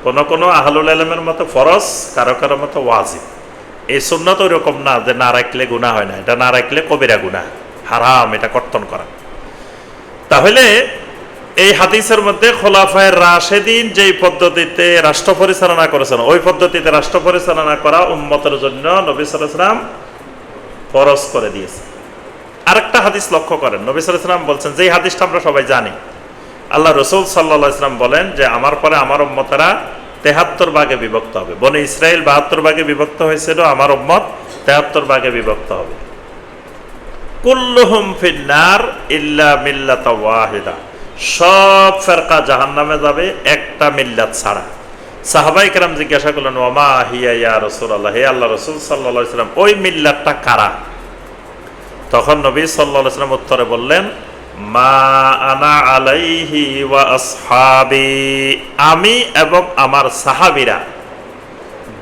কোন কোন আহলুল ইলমের মতো ফরজ, কারো কারো মতো ওয়াজিব। এই সুন্নত ওই রকম না যে না রাখলে গুনাহ হয় না, এটা না রাখলে কবিরা গুনাহ, হারাম, এটা কর্তন করা। তাহলে এই হাদিসের মধ্যে খোলাফায়ে রাশেদিন যেই পদ্ধতিতে রাষ্ট্র পরিচালনা করেছেন, ওই পদ্ধতিতে রাষ্ট্র পরিচালনা করা উম্মতের জন্য নবী সাল্লাল্লাহু আলাইহি ওয়াসাল্লাম ফরজ করে দিয়েছে। আরেকটা হাদিস লক্ষ্য করেন, নবী সাল্লাল্লাহু আলাইহি ওয়াসাল্লাম বলছেন, যেই হাদিসটা আমরা সবাই জানি, আল্লাহ রাসূল সাল্লাল্লাহু আলাইহি ওয়াসাল্লাম বলেন যে আমার পরে আমার উম্মতেরা 73 ভাগে বিভক্ত হবে। বনি ইসরাইল 72 ভাগে বিভক্ত হয়েছিল, আমার উম্মত 73 ভাগে বিভক্ত হবে। কুল্লুহুম ফিন্নার ইল্লা মিল্লাতা ওয়াহিদা, সব ফেরকা জাহান্নামে যাবে একটা মিল্লাত ছাড়া। সাহাবায়ে কেরাম জিজ্ঞাসা করলেন, ওয়া মা হিয়া ইয়া রাসূলুল্লাহ, হে আল্লাহর রাসূল সাল্লাল্লাহু আলাইহি ওয়াসাল্লাম, ওই মিল্লাতটা কারা? তখন নবী সাল্লাল্লাহু আলাইহি ওয়াসাল্লাম উত্তরে বললেন, মা আনা আলাইহি ওয়া আসহাবি, আমি এবং আমার সাহাবীরা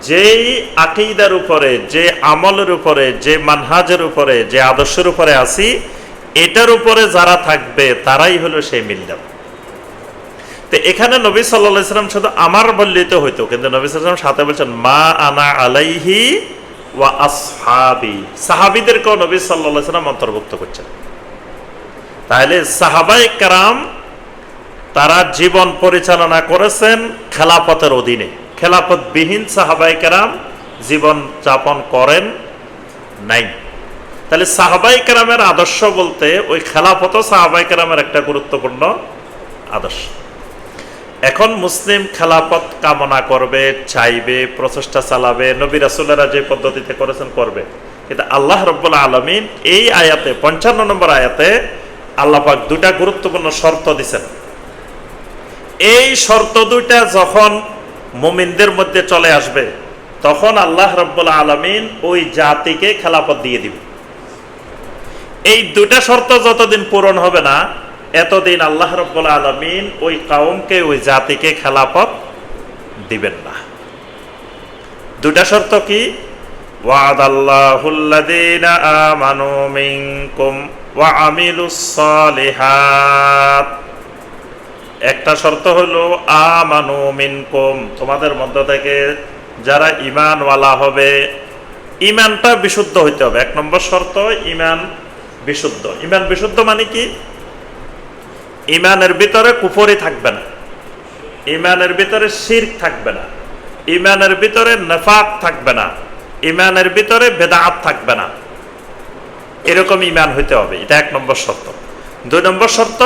যেই আকীদার উপরে, যে আমলের উপরে, যে মানহাজের উপরে, যে আদর্শের উপরে আছি, এটার উপরে যারা থাকবে তারাই হলো সেই মিল্লাত। তো এখানে নবী সাল্লাল্লাহু আলাইহি ওয়াসাল্লাম শুধু আমার বললেই তো হইতো, কিন্তু নবী সাল্লাল্লাহু আলাইহি ওয়াসাল্লাম সাথে বলছেন মা আনা আলাইহি ওয়া আসহাবি, সাহাবীদেরকেও নবী সাল্লাল্লাহু আলাইহি ওয়াসাল্লাম অন্তর্ভুক্ত করছেন। তাহলে সাহাবায়ে কেরাম তারা জীবন পরিচালনা করেছেন খেলাফতের অধীনে, খেলাফতবিহীন সাহাবায়ে কেরাম জীবন যাপন করেন নাই। তাহলে সাহাবায়ে কেরামের আদর্শ বলতে ওই খেলাফত সাহাবায়ে কেরামের একটা গুরুত্বপূর্ণ আদর্শ। এখন মুসলিম খেলাফত কামনা করবে, চাইবে, প্রচেষ্টা চালাবে, নবী রাসূলেরা যে পদ্ধতিতে করেছেন করবে, কিন্তু আল্লাহ রাব্বুল আলামিন এই আয়াতে 55 নম্বর আয়াতে আল্লাহ পাক দুটা গুরুত্বপূর্ণ শর্ত দিয়েছেন। এই শর্ত দুইটা যখন মুমিনদের মধ্যে চলে আসবে, তখন আল্লাহ রাব্বুল আলামিন ওই জাতিকে খেলাফত দিয়ে দিবে। এই দুটা শর্ত যতদিন পূরণ হবে না, এতদিন আল্লাহ রাব্বুল আলামিন ওই কওমকে, ওই জাতিকে খেলাফত দিবেন না। দুটা শর্ত কি? ওয়াদাল্লাহুল্লাযীনা আমানু মিনকুম ওয়া আমিলুস সালিহাত। একটা শর্ত হলো আমানু মিনকুম, তোমাদের মধ্য থেকে যারা ঈমানওয়ালা হবে, ঈমানটা বিশুদ্ধ হইতে হবে। এক নম্বর শর্ত ঈমান বিশুদ্ধ। ঈমান বিশুদ্ধ মানে কি? ঈমানের ভিতরে কুফরি থাকবে না, ঈমানের ভিতরে শিরক থাকবে না, ঈমানের ভিতরে নিফাক থাকবে না, ঈমানের ভিতরে বেদাত থাকবে না। এরকম ঈমান হইতে হবে, এটা এক নম্বর শর্ত। দুই নম্বর শর্ত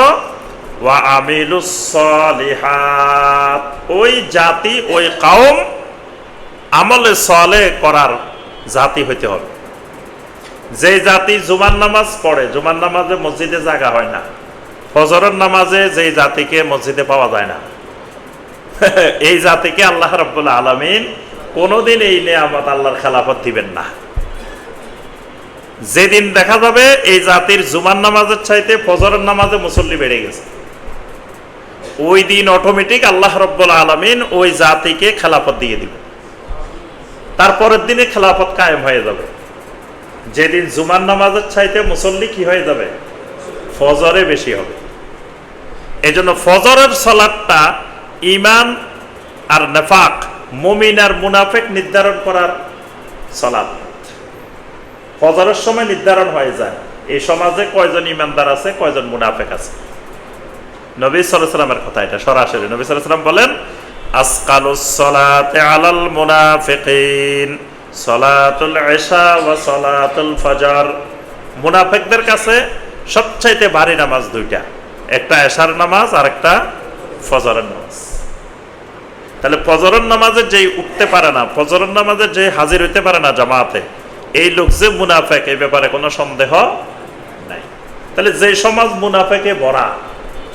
ওয়া আমিলুস সালিহাত, ওই জাতি ওই কওম আমলে সালেহ করার জাতি হইতে হবে। যে জাতি জুমার নামাজ পড়ে, জুমার নামাজে মসজিদে জায়গা হয় না, ফজরের নামাজে যে জাতিকে মসজিদে পাওয়া যায় না, এই জাতিকে আল্লাহ রাব্বুল আলামিন কোনোদিন এই নিয়ামত আল্লাহর খেলাফত দিবেন না। যেদিন দেখা যাবে এই জাতির জুমার নামাজের চাইতে ফজরের নামাজে মুসল্লি বেড়ে গেছে, ওই দিন অটোমেটিক আল্লাহ রাব্বুল আলামিন ওই জাতিকে খেলাফত দিয়ে দিবেন। তারপরের দিনে খেলাফত কায়েম হয়ে যাবে। যেদিন জুমার নামাজের চাইতে মুসল্লি কি হয়ে যাবে? ফজরে বেশি হবে। এজন্য ফজরের সালাতটা ঈমান আর নিফাক, মুমিন আর মুনাফিক নির্ধারণ করার সালাত ফজরের সময় নির্ধারণ হয়ে যায় এই সমাজে কয়জন ঈমানদার আছে, কয়জন মুনাফিক আছে। নবী সাল্লাল্লাহু আলাইহি ওয়াসাল্লামের কথা এটা সরাসরি। নবী সাল্লাল্লাহু আলাইহি ওয়াসাল্লাম বলেন, আসকালুস সালাতি আলাল মুনাফিকিন সালাতুল ইশা ওয়া সালাতুল ফজর। মুনাফিকদের কাছে সবচাইতে ভারী নামাজ দুইটা, একটা এশার নামাজ আর একটা ফজরের নামাজ। তাহলে ফজরের নামাজে যেই উঠতে পারে না, ফজরের নামাজে যে হাজির হইতে পারে না জামাতে, এই লোক যে মুনাফিক, এই ব্যাপারে কোনো সন্দেহ নাই। তাহলে যে সমাজ মুনাফিকে ভরা,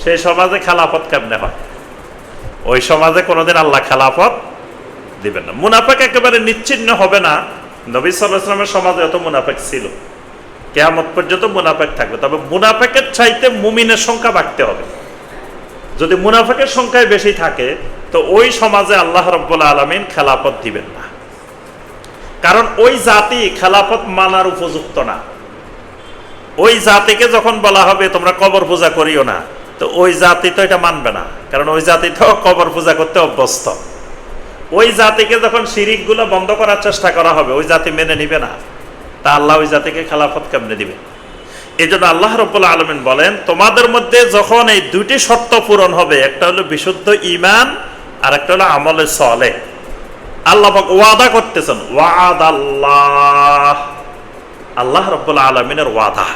সেই সমাজে খেলাফত কেমনে হয়? ওই সমাজে কোনোদিন আল্লাহ খেলাফত দিবেন না। মুনাফিক একেবারে নিশ্চিহ্ন হবে না। নবী সাল্লাল্লাহু আলাইহি ওয়াসাল্লামের সমাজে এত মুনাফিক ছিল, কিয়ামত পর্যন্ত মুনাফিক থাকবে। তবে মুনাফিকের চাইতে মুমিনের সংখ্যা বাড়তে হবে। যদি মুনাফিকের সংখ্যায় বেশি থাকে, তো ওই সমাজে আল্লাহ রাব্বুল আলামিন খেলাফত দিবেন না। কারণ ওই জাতি খেলাফত মানার উপযুক্ত না। ওই জাতিকে যখন বলা হবে তোমরা কবর পূজা করিও না, তো ওই জাতি তো এটা মানবে না, কারণ ওই জাতি তো কবর পূজা করতে অভ্যস্ত। ওই জাতিকে যখন শিরিকগুলো বন্ধ করার চেষ্টা করা হবে, ওই জাতি মেনে নিবে না। তা আল্লাহ ওই জাতিকে খেলাফত কেমনে দিবে? এই জন্য আল্লাহ রাব্বুল আলামিন বলেন, তোমাদের মধ্যে যখন এই দুইটি শর্ত পূরণ হবে, একটা হলো বিশুদ্ধ ঈমান আর একটা হলো আমলে সালেহ, আল্লাহ পাক ওয়াদা করতেছেন। ওয়াদাল্লাহ, আল্লাহ রাব্বুল আলামিনের ওয়াদা।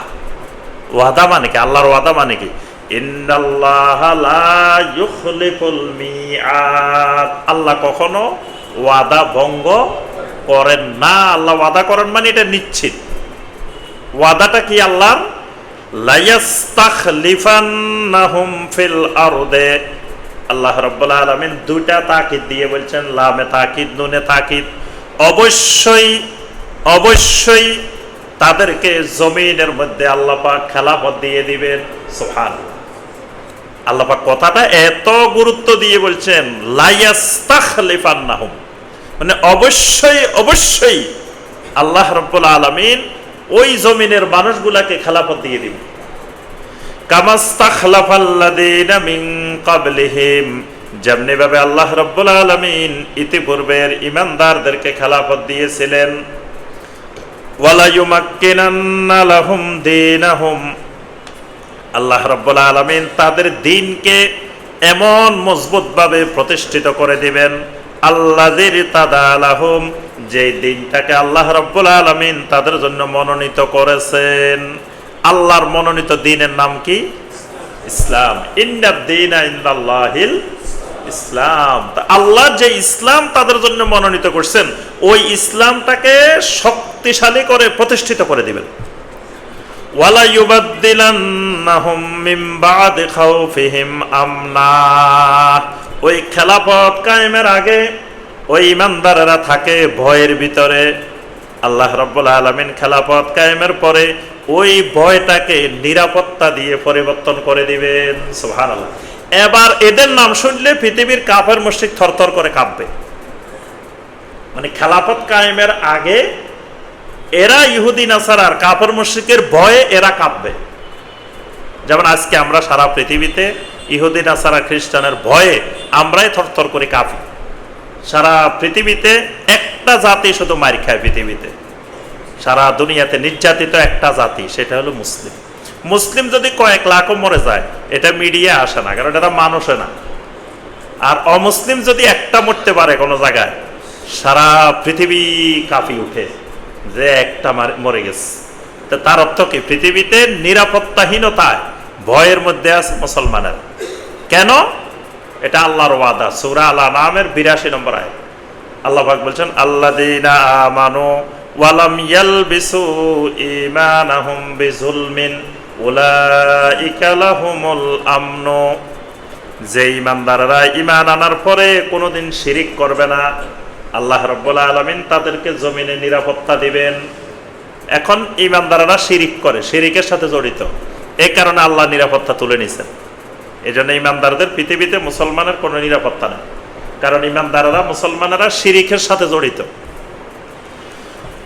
ওয়াদা মানে কি? আল্লাহর ওয়াদা মানে কি? ইন্নাল্লাহা লা ইউখলিফুল মিআদ, আল্লাহ কখনো ওয়াদা ভঙ্গ করেন না। আল্লাহ ওয়াদা করেন মানে এটা নিশ্চিত। ওয়াদাটা কি আল্লাহর? লা ইস্তাখলিফান্নাহুম ফিল আরদে, আল্লাহ রাব্বুল আলামিন দুইটা তাকিদ দিয়ে বলছেন, লামে তাকিদ নুনে তাকিদ, অবশ্যই অবশ্যই তাদেরকে জমিনের মধ্যে আল্লাহ পাক খেলাফত দিয়ে দিবেন। সুবহানাল্লাহ, আল্লাহ পাক কথাটা এত গুরুত্ব দিয়ে বলছেন, লা ইস্তাখলিফান্নাহুম, মানে অবশ্যই অবশ্যই আল্লাহ রাব্বুল আলামিন ওই জমিনের মানুষগুলাকে খেলাফত দিয়ে দিবেন। কামাস্তাখলাফাল্লাযীনা মিন ক্বাবলিহিম, যেমনি ভাবে আল্লাহ রাব্বুল আলামিন ইতিপূর্বের ঈমানদারদেরকে খেলাফত দিয়েছিলেন। ওয়ালা ইউমাক্কিনান্না লাহুম দীনাহুম, আল্লাহ রাব্বুল আলামিন তাদের দ্বীনকে এমন মজবুতভাবে প্রতিষ্ঠিত করে দিবেন। আল্লাযী তাদালাহুম, যে দিনটাকে আল্লাহ রাব্বুল আলামিন তাদের জন্য মনোনীত করেছেন। আল্লাহর মনোনীত দ্বীনের নাম কি? ইসলাম। ইন্নাদ দীনা ইনদাল্লাহিল ইসলাম। আল্লাহ যে ইসলাম তাদের জন্য মনোনীত করছেন, ওই ইসলামটাকে শক্তিশালী করে প্রতিষ্ঠিত করে দিবেন। ওয়ালা ইউবাদদিলান্নাহুম মিন বাদি খাউফিহিম আমনা, ওই খেলাফত কায়েমের আগে ওই ঈমানদারেরা থাকে ভয়ের ভিতরে। আল্লাহ রাব্বুল আলামিন খেলাফত কায়েমের পরে ওই ভয়টাকে নিরাপত্তা দিয়ে পরিবর্তন করে দিবেন। সুবহানাল্লাহ। এবার এদের নাম শুনলে পৃথিবীর কাফের মুশরিক থরথর করে কাঁপবে। মানে খেলাফত কায়েমের আগে এরা ইহুদি নাসারার কাফের মুশরিকের ভয়ে এরা কাঁপবে। যেমন আজকে আমরা সারা পৃথিবীতে ইহুদি নাসারা খ্রিস্টানের ভয়ে আমরাই থরথর করে কাঁপি। সারা পৃথিবীতে একটা জাতি শুধু মার খায় পৃথিবীতে, সারা দুনিয়াতে নির্যাতিত একটা জাতি, সেটা হলো মুসলিম। মুসলিম যদি কয়েক লাখও মরে যায় এটা মিডিয়া আসে না, কারণ এটা মানুষে না। আর অমুসলিম যদি একটা মরতে পারে কোনো জায়গায়, সারা পৃথিবী কাঁপি উঠে যে একটা মরে গেছে। তো তার অর্থ কি? পৃথিবীতে নিরাপত্তাহীনতায় ভয়ের মধ্যে আছে মুসলমানের। কেন? এটা আল্লাহর ওয়াদা। সূরা আল-আনআমের ৮২ নম্বর আয়াত আল্লাহ পাক বলছেন, আল্লাযীনা আমানু ওয়া লাম ইয়ালবিসু ঈমানাহুম বিযুলমিন উলাইকা লাহুমুল আমনু। যে ঈমানদাররা ঈমান আনার পরে কোনোদিন শিরিক করবে না, আল্লাহ রাব্বুল আলামিন তাদেরকে জমিনে নিরাপত্তা দিবেন। এখন ঈমানদাররা শিরিক করে, শিরিকের সাথে জড়িত, এই কারণে আল্লাহ নিরাপত্তা তুলে নিছেন। এই জন্য ঈমানদারদের পৃথিবীতে মুসলমানের কোনো নিরাপত্তা নেই, কারণ ঈমানদাররা মুসলমানেরা শিরিকের সাথে জড়িত।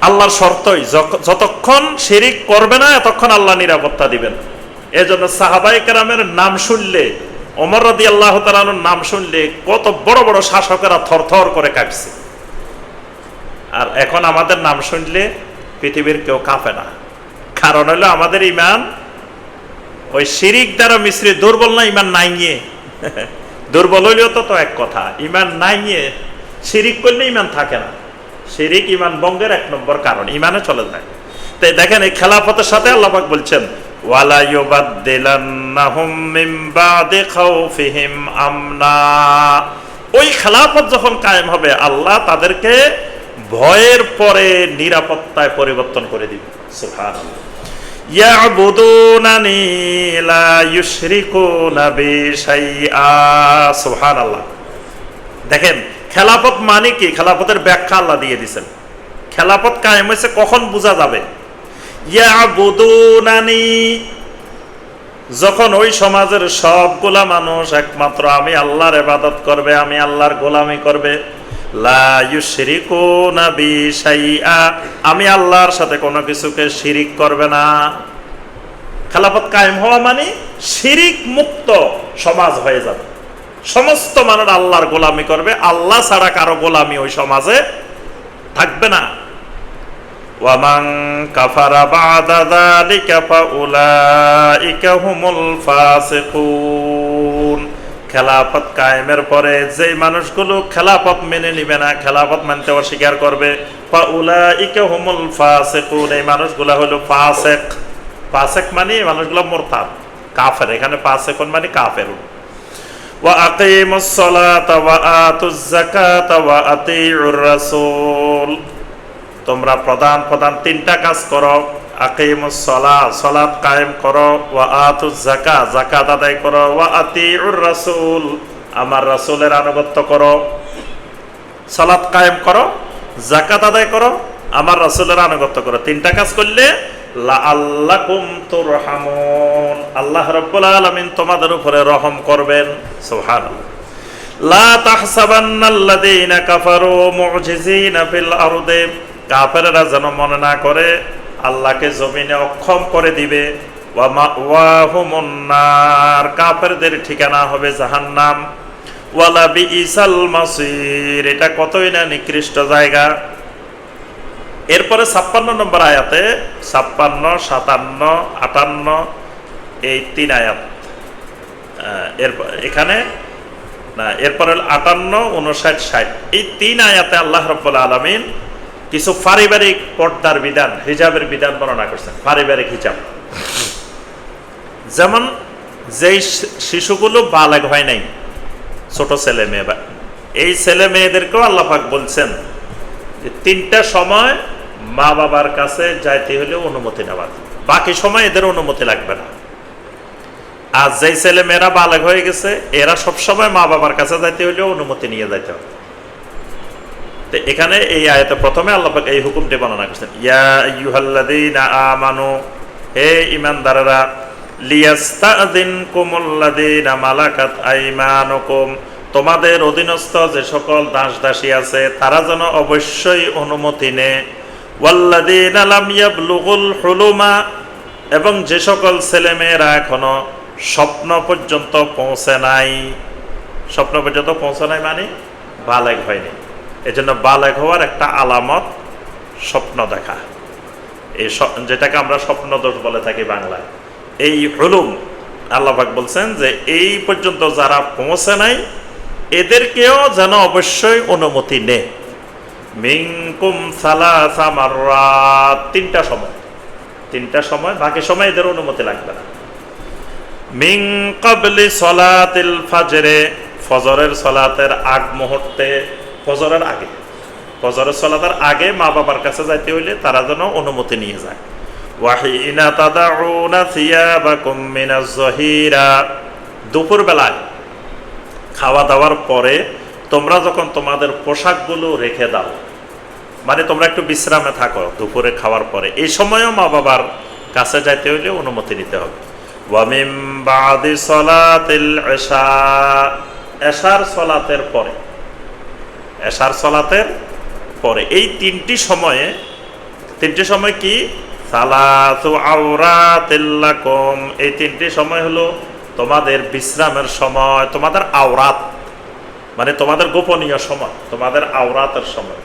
আল্লাহর শর্তই যতক্ষণ শিরিক করবে না এতক্ষণ আল্লাহ নিরাপত্তা দিবেন। এজন্য সাহাবায়ে কেরামের নাম শুনলে, ওমর রাদিয়াল্লাহু তাআলার নাম শুনলে কত বড় বড় শাসকেরা থরথর করে কাঁপছে। আর এখন আমাদের নাম শুনলে পৃথিবীর কেউ কাঁপে না। কারণ হলো আমাদের ঈমান ওই শিরিক দ্বারা মিশ্রিত। দুর্বল না, ঈমান নাই নিয়ে দুর্বল হইলেও তো এক কথা, ঈমান নাই নিয়ে শিরিক করলে ঈমান থাকে না। শিরিক ঈমান ভঙ্গের ১ নম্বর কারণ, ঈমানে চলে যায়। তাই দেখেন এই খেলাফতের সাথে আল্লাহ পাক বলছেন, ওয়ালা ইউবাদদিলান্নাহুম মিন বাদি খাউফিহিম আমনা। ওই খেলাফত যখন কায়েম হবে আল্লাহ তাদেরকে ভয়ের পরে নিরাপত্তায় পরিবর্তন করে দিবে। সুবহানাল্লাহ। ইয়াবুদুনানি লা ইউশরিকুনা বি শাইআ। সুবহানাল্লাহ। দেখেন খেলাফত মানে কি? খেলাফতের ব্যাখ্যা আল্লাহ দিয়ে দিয়েছেন। খেলাফত কায়েম হয়েছে কখন বোঝা যাবে? ইয়াবুদুনানি, যখন ওই সমাজের সবগুলা মানুষ একমাত্র আমি আল্লাহর ইবাদত করবে, আমি আল্লাহর গোলামি করবে। লা ইউশরিকুনা বি শাইআ, আমি আল্লাহর সাথে কোনো কিছুকে শিরিক করবে না। খেলাফত কায়েম হওয়া মানে শিরিক মুক্ত সমাজ হয়ে যাবে। সমস্ত মানুষ আল্লাহর গোলামি করবে, আল্লাহ ছাড়া কারো গোলামি ওই সমাজে থাকবে না। ওয়ামান কাফারা বাদা যালিকা ফাউলাইকা হুমুল ফাসিকুন। খেলাফত কায়েমের পরে যে মানুষগুলো খেলাফত মেনে নিবে না, খেলাফত মানতে অস্বীকার করবে, ফাউলাইকা হুমুল ফাসিকুন, এই মানুষগুলো হলো ফাসিক। ফাসিক মানে এই মানুষগুলো মুরতাদ, কাফের। এখানে ফাসিকুন মানে কাফের। ওয়া আকিমুস সালাতা ওয়া আতুজ যাকাতা ওয়া আতিউর রাসূল। তোমরা প্রধান 3টা কাজ করো। আকিমুস সালাত, সালাত কায়েম করো। ওয়া আতুজ যাকাত, যাকাত আদায় করো। ওয়া আতিউর রাসূল, আমার রাসূলের আনুগত্য করো। সালাত কায়েম করো, যাকাত আদায় করো, আমার রাসূলের আনুগত্য করো। 3টা কাজ করলে লাআল্লাকুম তুরহামুন, আল্লাহ রাব্বুল আলামিন তোমাদের উপরে রহম করবেন। সুবহানাল্লাহ। লা তাহসাবান্নাল্লাযীনা কাফারু মুজিজিনা ফিল আরদি, কাফেররা যেন মনে না করে আল্লাহকে জমিনে অক্ষম করে দিবে। ওয়া মাওয়াহুমুন নার, কাফেরদের ঠিকানা হবে জাহান্নাম। ওয়ালা বিইসাল মাসির, এটা কতই না নিকৃষ্ট জায়গা। এরপরে 56 নম্বর আয়াতে 56, 57, 58 এই 3 আয়াত, এখানে না, এরপরে 58, 59, 60 এই 3 আয়াতে আল্লাহ রাব্বুল আলামিন কিছু পারিবারিক পর্দার বিধান, হিজাবের বিধান বর্ণনা করছেন। পারিবারিক হিজাব, যেমন যেই শিশুগুলো বালেগ হয় নাই, ছোট ছেলে মেয়ে, এই ছেলে মেয়েদেরকেও আল্লাহ পাক বলছেন যে 3টা সময় মা বাবার কাছে যাইতে হলে অনুমতি নেওয়া, বাকি সময় এদের অনুমতি লাগবে না। আর যেই ছেলে মেয়েরা বালেগ হয়ে গেছে এরা সবসময় মা বাবার কাছে যাইতে হলে অনুমতি নিয়ে যাইতে হবে। তো এখানে এই আয়াতে প্রথমে আল্লাহ পাক এই হুকুমটি বর্ণনা করছেন, ইয়া আইয়ুহাল্লাযীনা আমানু, হে ঈমানদাররা, লিয়াস্তাযিনকুমুল্লাযীনা মালাকাত আইমানুকুম, তোমাদের অধীনস্থ যে সকল দাস দাসী আছে তারা যেন অবশ্যই অনুমতি নেয়। ওয়াল্লাযীনা লাম ইয়াবলুগুল হুলুমা, এবং যে সকল ছেলেমেয়েরা এখনো স্বপ্ন পর্যন্ত পৌঁছে নাই। স্বপ্ন পর্যন্ত পৌঁছে নাই মানে বালেগ হয়নি। এজন্য বালেগ হওয়ার একটা আলামত স্বপ্ন দেখা, এই যেটাকে আমরা স্বপ্ন দোষ বলে থাকি বাংলায়। এই হুলুম আল্লাহ পাক বলছেন যে এই পর্যন্ত যারা পৌঁছে নাই এদেরকেও যেন অবশ্যই অনুমতি নেয়। মিনকুম সালাসা মাররাত, তিনটা সময়, বাকি সময় এদের অনুমতি লাগবে না। মিন ক্বাবলি সলাতিল ফাজরে, ফজরের সলাতের আগ মুহূর্তে, ফজরের সলাতের আগে মা বাবার কাছে যাইতে হইলে তারা যেন অনুমতি নিয়ে যায়। ওয়াহিনা তাদাউনা সিয়াবাকুম মিনাজ যহিরা, দুপুর বেলায় খাওয়া দাওয়ার পরে তোমরা যখন তোমাদের পোশাকগুলো রেখে দাও, মানে তোমরা একটু বিশ্রামে থাকো দুপুরে খাওয়ার পরে, এই সময়ও মা বাবার কাছে যাইতে হইলে অনুমতি নিতে হবে। ওয়া মিন বাদি সলাতিল ইশা, এশার সলাতের পরে, এই তিনটি সময় কি? সালাতু আওরাতিল লাকুম, এই তিনটি সময় হলো তোমাদের বিশ্রামের সময়, তোমাদের আওরাত মানে তোমাদের গোপনীয় সময়, তোমাদের আওরাতের সময়।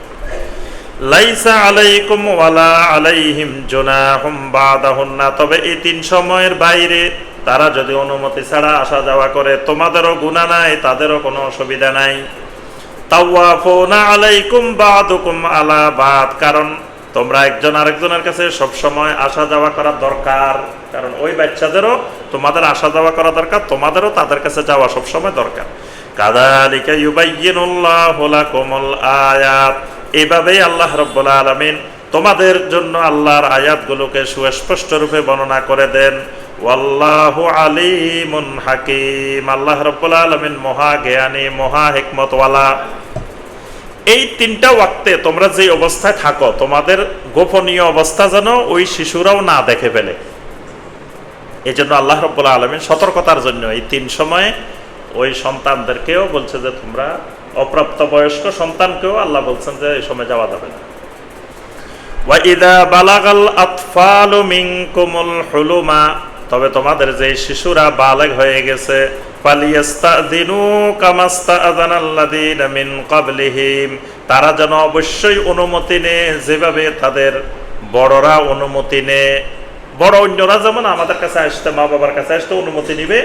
লাইসা আলাইকুম ওয়ালা আলাইহিম জুনাহুম বাদাহুন্না, তবে এই তিন সময়ের বাইরে তারা যদি অনুমতি ছাড়া আসা যাওয়া করে তোমাদেরও গুনাহ নাই, তাদেরও কোনো অসুবিধা নাই। তাওয়াফুনা আলাইকুম বাদুকুম আলা বাদ, কারণ তোমরা একজন আরেকজনের কাছে সব সময় আসা যাওয়া করা দরকার, কারণ ওই বাচ্চাদেরও তোমাদের আসা যাওয়া করা দরকার, তোমাদেরও তাদের কাছে যাওয়া সব সময় দরকার। কাযালিকা ইউবাইয়িনুল্লাহু লাকুমুল আয়াত, এইভাবেই আল্লাহ রাব্বুল আলামিন তোমাদের জন্য আল্লাহর আয়াতগুলোকে সুস্পষ্ট রূপে বর্ণনা করে দেন। ওয়াল্লাহু আলিমুন হাকিম, আল্লাহ রাব্বুল আলামিন মহা জ্ঞানী, মহা হিকমতওয়ালা। এই তিনটা ওয়াক্তে তোমরা যে অবস্থায় থাকো, তোমাদের গোপনীয় অবস্থা যেন ওই শিশুরাও না দেখে ফেলে, এই জন্য আল্লাহ রাব্বুল আলামিন সতর্কতার জন্য এই তিন সময়ে ওই সন্তানদেরকেও বলছে যে তোমরা, অপ্রাপ্ত বয়স্ক সন্তানকেও আল্লাহ বলছেন যে এই সময় যাওয়া যাবে না। ওয়া ইযা বালাগাল আতফালু মিনকুমুল হুলুমা, তবে তোমাদের যে শিশুরা বালেগ হয়ে গেছে, ফালিয়াস্তাযিনু কামাস্তাযানাল্লাযীনা মিন ক্বাবলিহিম, তারা যেন অবশ্যই অনুমতি নেয় যেভাবে তাদের বড়রা অনুমতি নেয়। বড় অন্যরা যেমন আমাদের কাছে আসতে, মা বাবার কাছে আসতে অনুমতি নিবে,